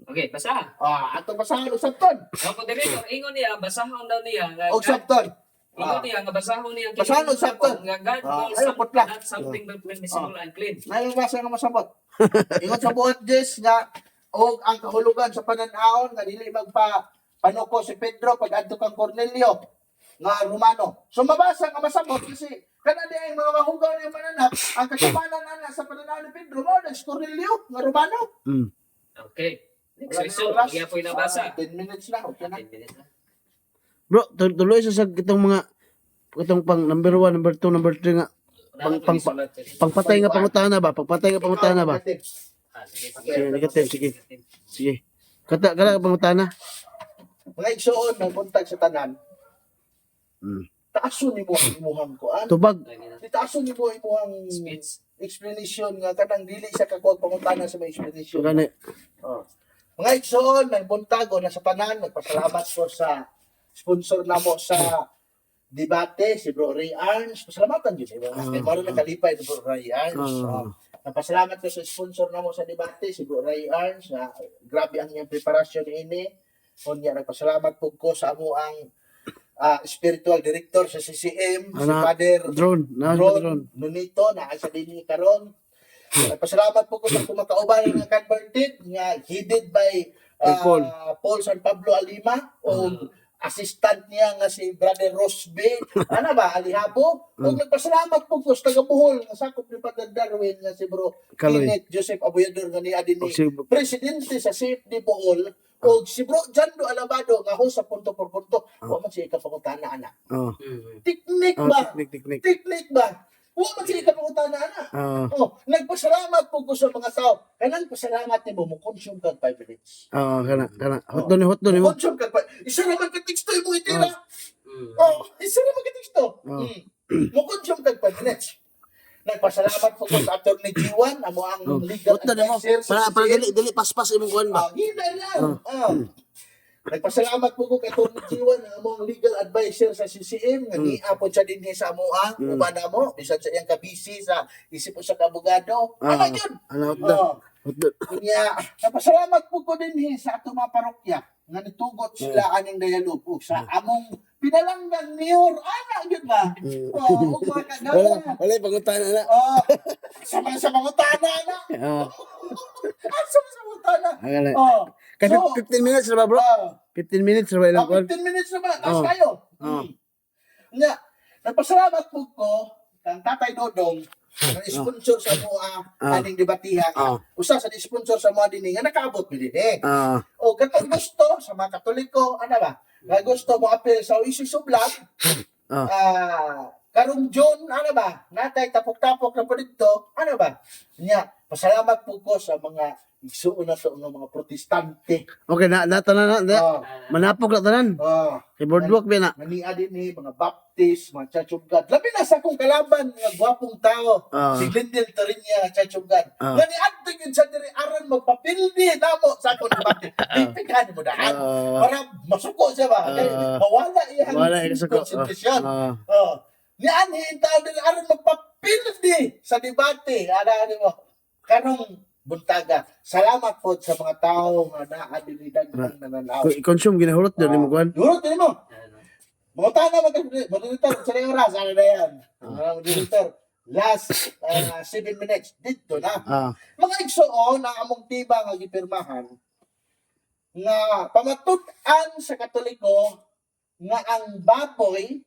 Okay, basa. Ato basahan og sabton. Ako diri ingon niya basahon daw niya nga Og sabton. ingon niya nga basahon niya Basahon og sabton. nga God calls Ayaw, putla. not something permissible unclean. Naay basa nga masabot. Ingon sa buhat Diyos nga og ang kahulugan sa pananaon nga dili panuko si Pedro pag adto kang Cornelio nga Romano. So mabasa nga masabot kasi kana di ay mga mahugaw ni mananap ang katumanan ana sa pananaon ni Pedro mo si Cornelio nga Romano. Okay. Next question. Wala na Kaya po nabasa. 10 minutes na. Okay na. 10 minutes na. bro, tuloy sa itong mga itong pang number 1, number 2, number 3 nga pangpatay nga pangutana ba? Pagpatay nga pangutana ba? Sige, Sige, negative, sige. Sige. Kata pangutana. Mga igsoon nagbuntag sa tanan. Mm. Taason nimo ang imuhang kuan. Tubag. Taason nimo ang imuhang Speech. explanation nga kanang dili sa kakuwag pangutana sa mga explanation. Gani. Oh. Mga igsoon nagbuntag o nasa tanan, nagpasalamat ko sa sponsor namo sa debate si Bro Ray Arns. Pasalamatan gyud mo. Kay maro nakalipay ni Bro Ray Arns. Napasalamat ko sa sponsor namo sa debate si Bro Ray Arns na grabe ang iyang preparasyon ini. Unya nagpasalamat po ko sa amo ang spiritual director sa CCM, si Father Drone. Ron Nunito na sa dinhi karon. Pasalamat po ko sa kumakauban nga converted nga headed by Paul San Pablo Alima o assistant niya nga si Brother Rosby ano ba Alihabo ug nagpasalamat po ko sa taga Bohol nga sakop ni Father Darwin nga si Bro Kaloy. Kenneth Joseph Aboyador nga ni adini Si- presidente sa CFD Bohol o si Bro Jando Alabado nga host sa punto por punto wa man siya ikapangutana ana Oh. teknik Oh, ba teknik. teknik ba wa man siya ikapangutana ana nagpasalamat po ko sa mga tao kanang pasalamat nimo mo consume kag 5 minutes Kana. Hot doon mo. consume kag isa naman ka teksto mo itira isa naman ka teksto mo consume kag 5 minutes nagpasalamat po ko sa Atty. G1 amo ang legal Hot doon mo. advisor sa Para CCM. dili paspas imong kuan ba. Hina lang. Nagpasalamat po ko kay Tony Chiwan ang among legal advisor sa CCM nga giapon siya dinhi sa amoa uban mo bisan sa iyang kabisi sa isip po sa kabugado. Ano yun? Ano hot doon? Hot doon. Kunya, nagpasalamat po ko dinhi sa ato mga parokya nga nitugot sila aning dialog sa among pinalanggang mayor. Ana yun ba? Ug mga kagaya. Wala pangutana na. Sama sa mga tana na. Sama sa mga tana. Kana. Oh. Kasi So, 15 minutes na ba bro? 15 minutes na ba ilang kuan? 15 minutes na ba? Taas kayo. Nga, nagpasalamat po ko kang Tatay Dodong na sponsor sa mga aning debatihan. Usa sa sponsor sa mga dining nga nakaabot mi dinhi. O katong gusto sa mga Katoliko, ano ba? Nga gusto mo apel sa issue sublag. Karong June, ano ba? Natay tapok-tapok na po dito, ano ba? Nya, pasalamat po ko sa mga igsuon na to ng mga protestante. Okay na tanan na. Oh, Manapok na tanan. Kay boardwalk ba na? Mania din ni mga Baptist, mga Church of God. Labi na sa akong kalaban nga gwapong tao. Si Glendale Torinya, Church of God. Nga ni adto gyud sa diri aron magpapildi namo sa akong Baptist. Ipikahan mo dahan para masuko siya ba? Kay mawala iyang Wala yung suko. konsentrasyon. Ni ani tao diri aron magpapildi sa debate. Ana mo kanong buntaga. Salamat po sa mga tao nga naadilidag ng nananaw. I-consume ginahurot doon mo kuan. Durot din mo. Mga tana mag-monitor sa rin oras. Ano na yan? Monitor. Last 7 minutes. Dito na. Mga igsoon ang among tiba nga gipirmahan nga pamatud-an sa Katoliko nga ang baboy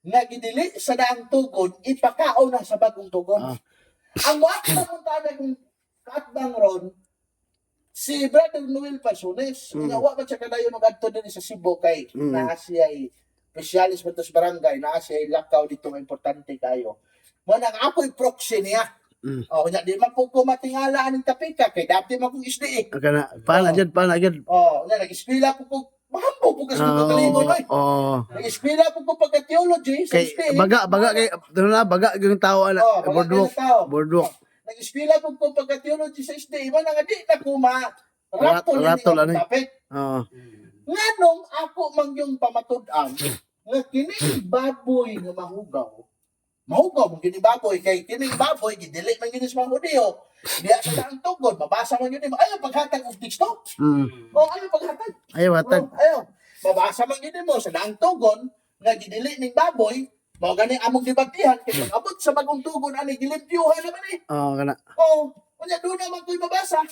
nga gidili sa daang tugon ipakaon na sa bagong tugon. Ang mga kamuntada kung kaatbang ron, si Brother Noel Pasones, ginawa man siya kadayon ng adto din sa Cebu kay naa siya ay specialist mo sa barangay, naa siya ay lakaw dito nga importante kayo. Mo nang ako'y proxy niya. Nya di man po ko matingala aning tapika kay dati man kong SDA. Kana paana jud. Nya nag-eskwela po ko mahambo po kasi ko kalingon ay. Nag-eskwela po ko pagka-theology sa Kay SDA. baga kay baga yung tao ana boardwalk. Nag-eskwela po ko pagka-theology sa SDA, iba na nga di na ko ratol ano. topic. Nga nung ako man yung pamatud-an, nga kining baboy nga mahugaw mo kining baboy, kay kining baboy, gidili man yun sa mga Hudiyo, diya sa ang tugod, mabasa man yun, ayaw paghatag og teksto. Ayaw paghatag. Ayaw. Mabasa man yun mo, sa daang tugon, nga gidili ning baboy, mao gani among debatihan kay pag abot sa bagong tugon ani gilimpyuhan naman eh. Kana. Unya do naman ko'y mabasa.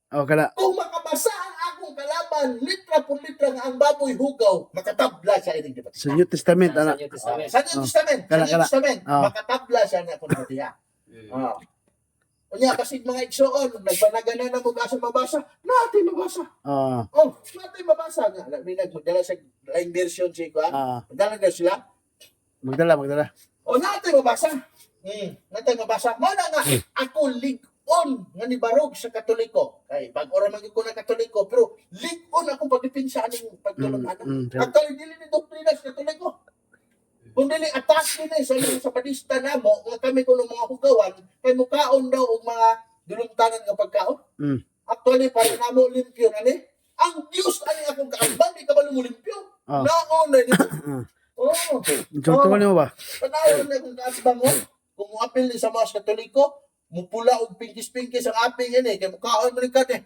Kana. Kung makabasa ang akong kalaban, litra por litra nga ang baboy hugaw, makatabla siya ining debatihan. Sa New Testament ana. Sa New Testament, makatabla siya na akong debatihan. Unya kasi mga igsoon, nagbanagana na mo sa mabasa, natin mabasa. Natin mabasa nga. May nagdala sa line version siya ko. Magdala na sila. Magdala. Natin mabasa. Natin mabasa. Mana nga, ako lig-on nga nibarog sa Katoliko. Kay bag-ora man gyud ko na Katoliko, pero lig-on akong pagdipinsa aning pagtulong-ana. Actually, dili ni doktrina sa Katoliko. Kung dili atake na sa mga sapadista namo nga kami kuno mga hugawan kay mukaon daw og mga dulumtanan nga pagkaon. Actually para namo limpyo na ni. Ang Dios ani akong kaambang di ka ba limpyo? Naon na ni. Oh. Ito mo ba? Panahon na akong kaambang mo. Kung muapil ni sa mga Katoliko, mupula og pinkis-pinkis ang aping ini kay mukaon man ka ni.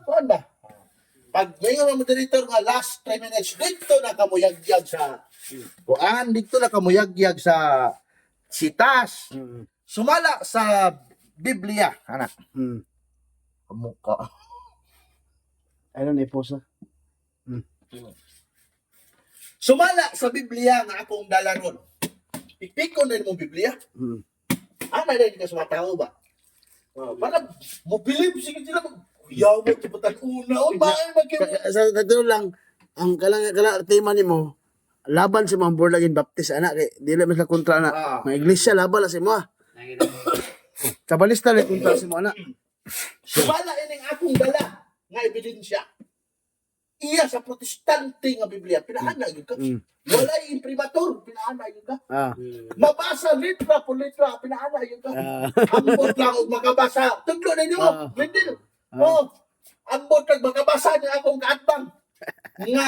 Kuan ba? Pag ngayon ang moderator nga last 3 minutes, dito na kamuyagyag sa kuan, dito na kamuyagyag sa sitas. Sumala sa Biblia, anak. Kamuka. Ano ni posa? Sumala sa Biblia nga akong dalaron. Ipikon na mo Biblia. Ana na ka sa tao ba? Para mo believe sige sila yaw mo tibutan una o ba Sa dito lang, ang kalang tema ni mo, laban si mga born again baptist, anak, kay dili mas la kontra na. Mga iglesia, laban la si mo. Kabalista lang kontra si mo, anak. Sumala ining akong dala nga ebidensya. Iya sa protestante nga Biblia, pinahana yun ka. Walay imprimatur, pinahana yun ka. Mabasa litra po litra, pinahana yun ka. Ambot lang og makabasa. Tuglo na niyo, Rendil. Ambot lang makabasa niya akong kaatbang. Nga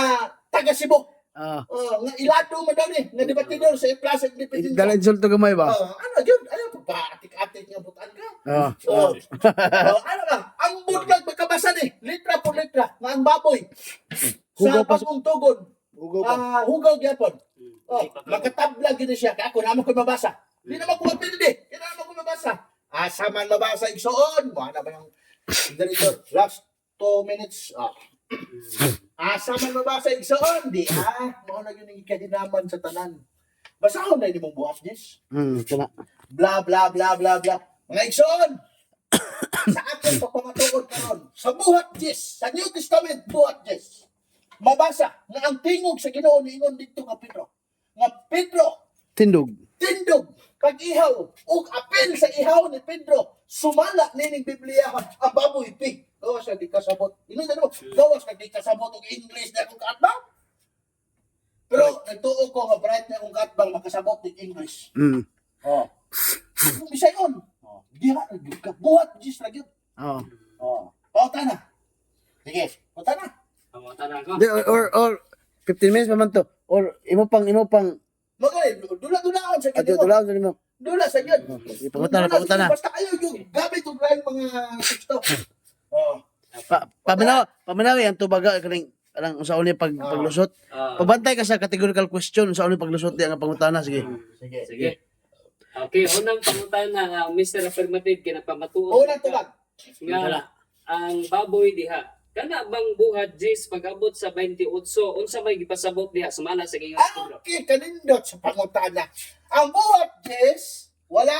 taga Cebu. Nga ilado mo daw ni, nga debatidor sa Plaza Independence. Dalan sulto gamay ba? Ano yun? Ano pa? Atik-atik nga butan ka. Ano ba? Ang budlag magkabasa ni, litra po litra, nga ang baboy. Sa bagong tugon, hugaw gyapon. Magkatablag gini siya, kaya ako naman ko mabasa. Hindi naman ko mapildi, hindi naman ko mabasa. Asa man mabasa igsoon, mo na ba yung director, last 2 minutes. Asa man mabasa igsoon, di mo na yun yung ikadinaman sa tanan. Basahon na yun mong buhat, Jess. Bla bla bla bla bla. Mga igsoon, sa ating pagpamatuod karon, sa buhat Jess, sa New Testament buhat Jess, mabasa nga ang tingog sa Ginoo niingon dito nga Pedro. Nga Pedro, Tindog. kag ihaw, ug apil sa ihaw ni Pedro, sumala nining Biblia ang baboy pig. Gawas ka di kasabot. Ino na mo, gawas ka di kasabot og English na kung kaatbang. Pero nagtuo ko nga bright na kung kaatbang makasabot ng English. Kung bisayon. Diha ka buhat Jess ra gyud. Pauta na. Sige, pauta na. Or 15 minutes pa man to. Or imo pang Magaling, dula-dulaan sa Ginoo. tulang sa nimo. Dula sa yun. Pangutan na. Basta kayo yung gamit yung mga teksto. Paminaw yan tubaga kaning alang sa uni paglusot. Pabantay ka sa categorical question sa uni paglusot di ang pangutana sige. Sige. Okay, unang pangutana Mr. Affirmative kinapamatuod. Unang tubag. Nga ang baboy diha. Kana bang buhat Jess pag-abot sa 28 unsa may gipasabot diha sumala sa gingas Pedro? Okay, kanindot sa pangutana. Ang buhat, Jess, wala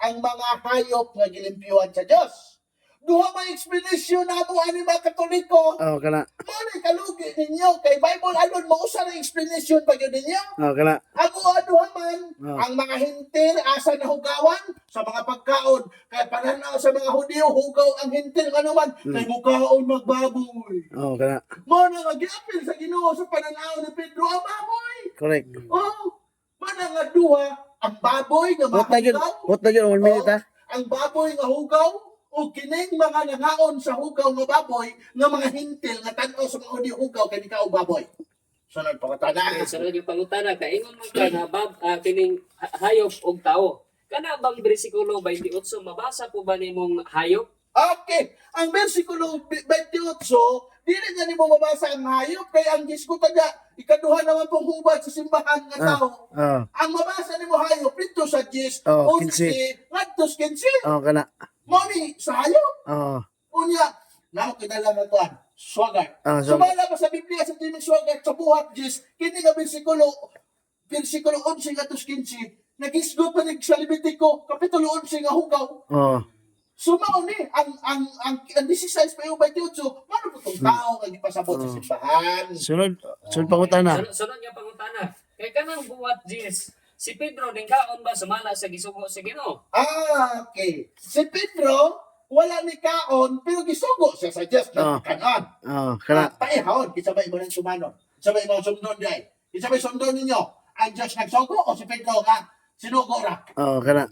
ang mga hayop nga gilimpyuhan sa Dios. Duha may explanation na mo ani mga Katoliko. Kana. Mao kalugi ninyo kay Bible alon mo usa na explanation pa gyud ninyo. Kana. Ako aduha man ang mga hintil asa nahugawan sa mga pagkaon kay pananaw sa mga Hudiyo hugaw ang hintil ano man kay mukaon magbaboy. Kana. Mo na nga giapil sa Ginoo sa pananaw ni Pedro ang baboy. Correct. Mana nga duha ang baboy nga mahugaw. What na yun 1 minute ha? Ang baboy nga hugaw o kining mga nangaon sa hugaw nga baboy nga mga hintil nga tan-aw sa mga Hudiyo hugaw kay ikaw baboy. Sunod pangutana. Sunod yung pangutana kay ingon man ka na kining hayop og tao. Kana bang bersikulo 28 mabasa po ba nimong hayop? Okay, ang bersikulo 28, dili na nimo mabasa ang hayop kay ang diskuta niya ikaduha naman pong hubad sa simbahan nga tao. Ang mabasa nimo hayop dito sa 10, 11, ngadto sa 15. Kana. Mo ni sa hayop. Unya, namo kinala nga kuan, swagat. Sumala pa sa Biblia sa tinig swagat sa buhat 10, kini nga bersikulo 11 ngadto sa 15, nagisgot pa nig sa Levitico kapitulo 11 nga hugaw. Sumao ni ang 16 pa yung 28, ano po itong tao nga gipasabot sa simbahan? Sunod pangutana. Sunod yung pangutana. Kay kanang buhat Jess si Pedro din kaon ba sumala sa gisugo sa Ginoo? Okay. Si Pedro, wala ni kaon, pero gisugo siya sa Diyos Ah. na kanon. Kana. Paihawon, kisabay mo ng sumanon. Kisabay mo sundon day. Kisabay sundon ninyo. Ang Diyos nagsugo o si Pedro nga sinugo ra. Kana.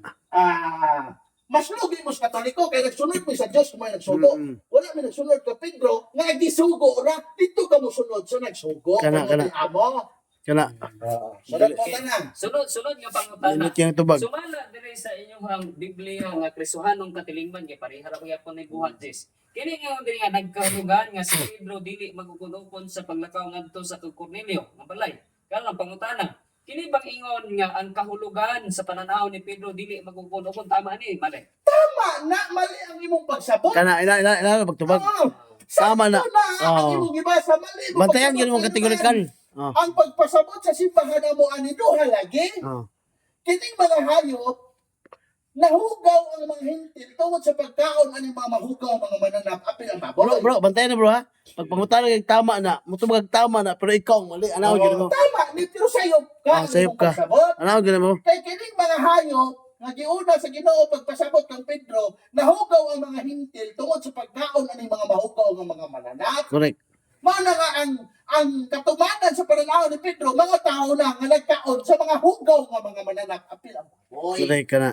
Mas lugi mo sa Katoliko kaya nagsunod mo sa Diyos kung may nagsugo. Wala may nagsunod ka Pedro nga gisugo ra. Dito ka mo sunod sa nagsugo. Kana. Amo. Kana. Sunod po ka na. Sunod nga pangutana. Minute yung tubag. Sumala dire sa inyong Biblia nga Kristohanong katilingban kay parehara ko yapon ni buhat sis. Kini nga diri nga nagkahugan nga si Pedro dili magugunupon sa paglakaw ngadto sa kay Cornelio nga balay. Karon pangutana. Kini bang ingon nga ang kahulugan sa pananaw ni Pedro dili magugunupon tama ni mali? Tama na, mali ang imong pagsabot. Kana ina pagtubag. Oo. Tama na. Ang imong gibasa, mali mo Bantayan gyud mo pagsabot. kategorikal. Ang pagpasabot sa simbahan mo ani duha lagi. Kining mga hayop nahugaw ang mga hintil tungod sa pagkaon ani mga mahugaw mga mananap apil ang baboy. Bro, bantayan na bro ha. Pag pangutana kay tama na, mutubag tama na pero ikaw ang mali. Anaw gyud mo. Tama, ni pero sayop ka. Sayop ang ka. pagsabot. Anaw gyud mo. Kay kining mga hayop nga giuna sa Ginoo pagpasabot kang Pedro, nahugaw ang mga hintil tungod sa pagkaon ani mga mahugaw nga mga mananap. Correct. Mao na nga ang katumanan sa pananaw ni Pedro, mga tao na nga nagkaon sa mga hugaw nga mga mananap apil ang baboy. Correct kana.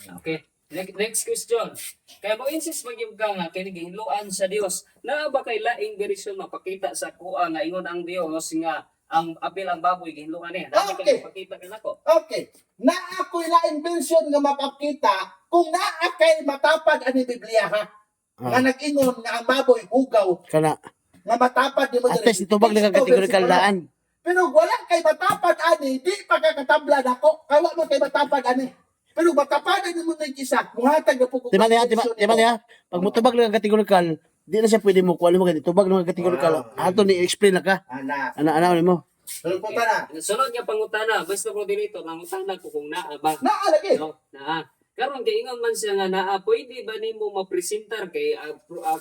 Okay. Next question. Kaya mo insist magyud ka nga kini gihinluan sa Dios. Na ba kay laing version mapakita sa kuha nga ingon ang Dios nga ang apil ang baboy gihinluan niya. Na ba kay Okay. mapakita kanako? Okay. Na ako'y laing version nga mapakita kung naa kay matapad ani Biblia ha. Nga nag-ingon nga ang baboy hugaw Kana. nga matapad di mo At least itubag na kategorikal daan. Pero wala kay matapad ani, di pagkakatabla nako. Kawa mo kay matapad ani. Pero matapadan mo na isa, muhatag na po ko. Timan niya. Pag mutubag na kategorikal, di na siya pwede mo kuha mo kay tubag na kategorikal. Ato ni explain na ka. Ana ni mo. Pero punta na. Sunod nga pangutana, basta ko dito nangutana ko kung naa ba. Naalagi. No, naa. Karon kay ingon man siya nga naa, pwede ba nimo mapresentar kay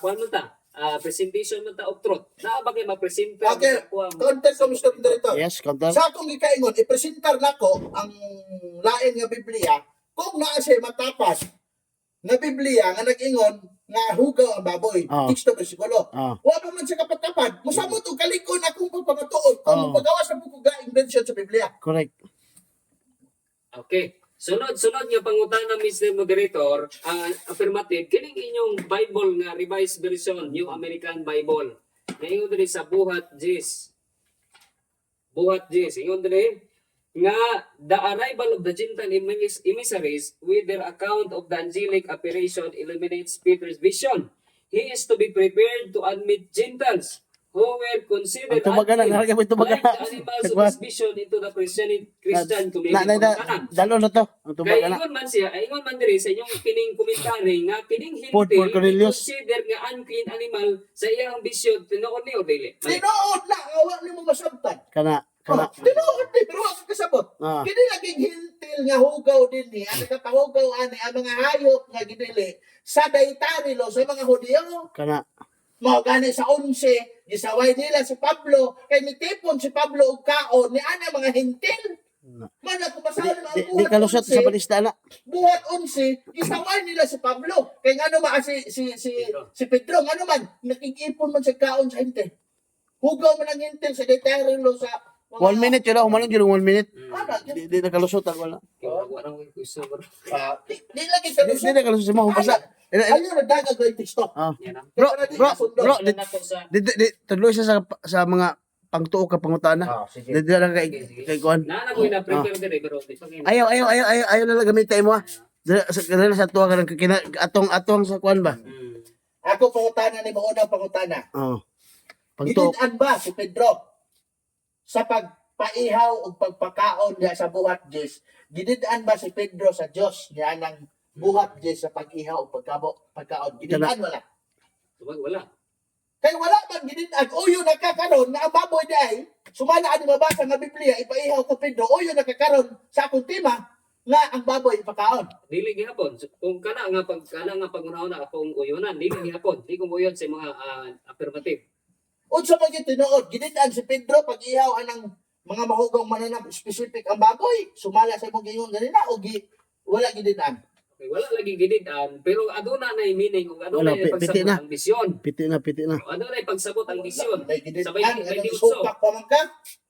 kuan mo ta? Presentation mo ta of truth. Naa ba kay mapresentar Okay. sa kuha mo? Content ko Mr. Director. Yes, counter. Sa akong gikaingon, ipresentar nako ang lain nga Biblia kung naa siya matapad na Biblia nga nag-ingon nga hugaw ang baboy. Teksto bersikulo. Wa pa man siya kapatapad. Musamot og kalikon akong pagpamatuod kung pagawas na po ko ga-invention sa Biblia. Correct. Okay. Sunod nga pangutana Mr. Moderator, ang affirmative kining inyong Bible nga revised version, New American Bible. Ngayon diri sa Buhat Jis. Buhat Jis. Ingon diri nga the arrival of the Gentile emissaries with their account of the angelic apparition illuminates Peter's vision. He is to be prepared to admit Gentiles who were considered Tubagan na, unclean, tubagan like the animals of his vision into the Christian community. Dalo na to. Ang tubagan Kaya na. ingon man siya, ay ingon man diri sa inyong kining komentary nga kining For hintil Cornelius. consider nga unclean animal sa iyang vision tinuod ni o dili. Tinuod na, awa ni mo masabtan. Kana. Tinuod ni, pero ako kasabot. Kini laging hintil nga hugaw din ni, ang nagkapahugaw ani, ang mga hayop nga ginili, sa daytari lo, sa mga Hudiyo. Kana. Mao gani sa 11, gisaway nila si Pablo, kay nitipon si Pablo og kaon ni ana mga hintil. Man ako basahan ang Di kalusot sa balista na. Buhat 11, gisaway nila si Pablo. Kay ngano ba si Pedro ngano man nakikipon man sa kaon sa hintil. Hugaw man ang hintil sa daytari lo sa 1 minute yun ako. Malang yun 1 minute. Ana, Di na kalusot ako wala. Wala ko gusto bro. di lagi Di na kalusot sa mga basa. Ayun na dagat ko yung teksto. Bro, sa tuloy siya sa mga pangtuo ka pangutana. Sige. Di na kay kuan. na ko na prepare diri pero di pa Ayaw na lang gamitin mo. Dala sa tuwa ka lang atong sa kuan ba? Ako pangutana ni mo unang pangutana. Pangtuo. Gidid-an ba si Pedro sa pagpaihaw o pagpakaon niya sa buhat Diyos? Gidid-an ba si Pedro sa Diyos niya ng buhat Diyos sa pag-ihaw o pagkaon? Gidid-an wala. wala. Kaya wala man gidid-an. Uyo nakakaroon na ang baboy day, sumala ang mabasa nga Biblia, ipaihaw ko Pedro, uyo nakakaroon sa akong tema nga ang baboy ipakaon. Dili gihapon. Kung kana nga pangunahon na akong uyonan, dili gihapon. Di ko uyon sa mga affirmative. Unsa man gyud tinuod, gidid-an si Pedro pag-ihaw anang mga mahugong mananap specific ang baboy, sumala sa imong gingon ganina o wala gidinan. Okay, wala lagi ginidan, pero aduna na meaning ug Wala, aduna na piti pagsabot na. ang misyon. Piti na. Aduna na pagsabot ang misyon. May gidinan, Sabay ano di supak pa man ka.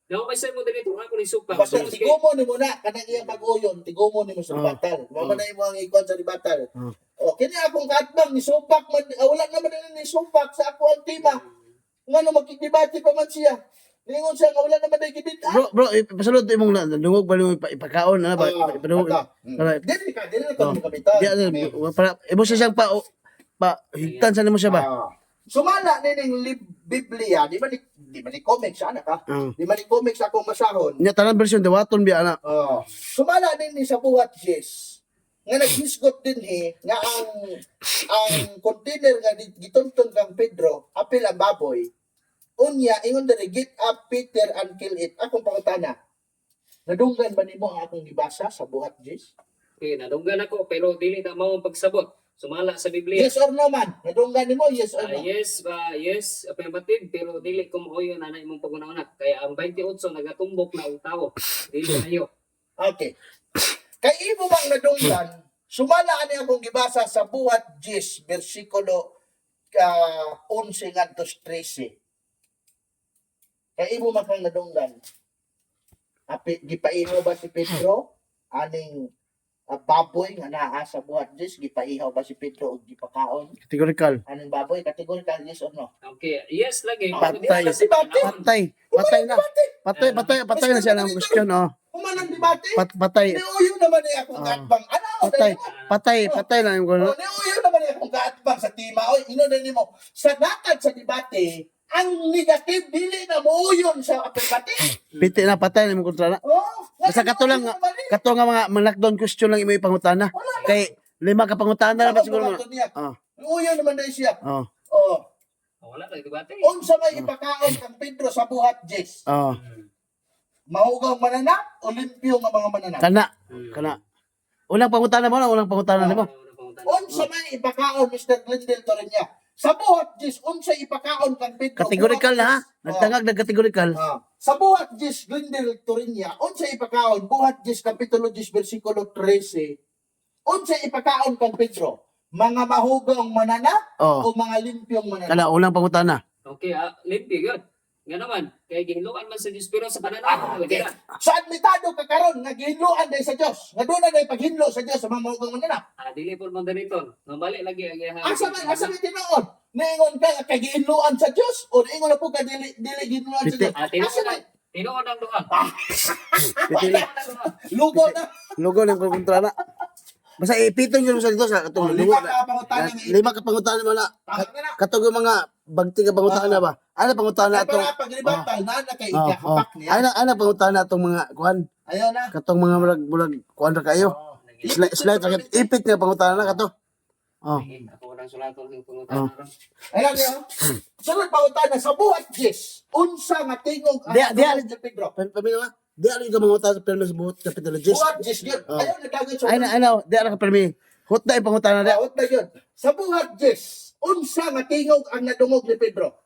Now may say mo dito ako ni supa. Basta Sige. tigumo ni mo na kanang iyang pag-uyon, tigumo ni mo sa batal. Mao na imo ang ikon sa batal. O kini akong katbang ni supak man wala naman ni supak sa ako ang tema. Ngano magkidebate pa man siya. Lingon siya nga wala naman ay gidinan. Bro, pasalod imong dungog ba imong ipakaon na ba? Ipadungog. Dili ka mo kapitan. Para imo siya siyang pa higtan sa nimo siya ba? Sumala nining Biblia, di ba ni comics ana ka? Di ba ni comics akong masahon? Nya tanan version dawaton biya ana. Sumala din ni sa buhat Jes. Nga naghisgot din nga ang container nga gitunton kang Pedro, apil ang baboy. Unya ingon diri get up Peter and kill it. Akong pangutana. Nadunggan ba nimo ang akong gibasa sa buhat Jes? Okay, nadunggan ako pero dili na mao ang pagsabot. Sumala sa Biblia. Yes or no man? Nadunggan nimo yes or no? Yes, affirmative, pero dili ko moyo na na imong pag-una kaya ang 28 nagatumbok na ang tao. Dili na yo. Okay. Kay imo bang nadunggan, sumala ani akong gibasa sa buhat 10 bersikulo 11 ngadtos 13. Kay imo man kang nadunggan. Gipaihaw ba si Pedro aning baboy nga naa sa buhat 10 gipaihaw ba si Pedro og gipakaon Categorical. aning baboy kategorikal yes or no? Okay, yes lagi. Patay. Si Bate. Patay na. Patay na siya ng question oh. Kumanang debate. Patay. Niuyo naman ni akong katbang. Ano? Patay na yung gano'n. Niuyo naman ni akong katbang sa tima. Oy, ino na nimo. Sa nakad sa debate, ang negative dili na muuyon sa debate. Piti na, patay na yung kontra na. Oh, Basta kato lang, kato nga mga lockdown question lang imo ipangutana. Kay 5 ka pangutana na ba siguro? Niuyo naman na siya. Oh. Oh. Wala lagi debate. Unsa may ipakaon kang Pedro sa buhat 10? Oh. Mahugaw mananap o limpyo nga mga mananap? Kana. Unang pangutana mo na, unang pangutana nimo. Unsa may ipakaon Mr. Glendale Torreña? Sa buhat 10, unsa ipakaon kang Pedro? Categorical na ha. Nagtangag na categorical. Sa buhat 10 Glendale Torreña, unsa ipakaon buhat 10 kapitulo 10 bersikulo 13. Unsa ipakaon kang Pedro? Mga mahugong mananap o mga limpyong mananap? Kana unang pangutana. Okay, limpi yun. Nga naman, kaya gihinluan man sa Diyos pero sa pananaw. Okay. So admitado ka karon nga gihinluan day sa Dios. Nga doon na paghinlo sa Dios sa mga mahugong mananap. Dili po man dito. Mabali lagi ang iya. Asa man tinuod? Niingon ka kay gihinluan sa Dios o niingon na po ka dili gihinluan sa Dios? Asa man? Tinuod ang duha. Lugo na. Logo ng pangutana. Basta ipiton yun sa dito sa katong Lima ka pangutana nga 5 ka pangutana mo na. Katong yung mga bagti ka pangutana ba? Ano pangutana atong para paglibatal na kay ikahapak niya. Ano pangutana atong mga kuan? Ayaw na. Katong mga bulag kuan ra kayo. Slide ra ipit nga pangutana na kato. Ako nang sulaton ng pangutana. Ayaw niya. Sunod pangutana sa buhat 10. Unsa nga tingog ang Di Pedro? Pamino nga. Di ali ka mangutana sa permi sa buhat kapitologist. Buhat 10 yun. Ayaw na dagat sa Ano, di ala ka permi. Hot na yung pangutana na. Buhat na yun. Sa buhat 10. Unsa nga tingog ang nadungog ni Pedro?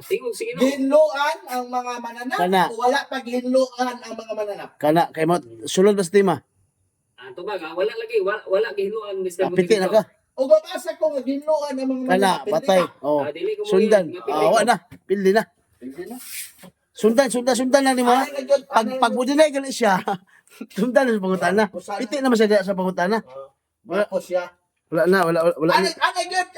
Tingog sige no. Ginluan ang mga mananap Kana. o wala pa ginluan ang mga mananap? Kana kay mo sulod ba sa tima? Tubag, wala lagi, wala gihinluan Mr. Piti na ka. O babasa ko nga ginluan ang mga Kana mananap. patay. Oh. Dili ko mo Sundan. Wa na. Pildi na. Hindi na. Sundan na ni mo. Ay, nagyod. Pag budinay gali siya. Sundan na sa pangutana. Piti naman siya sa pangutana. Wala po siya. Wala na. Ano yun?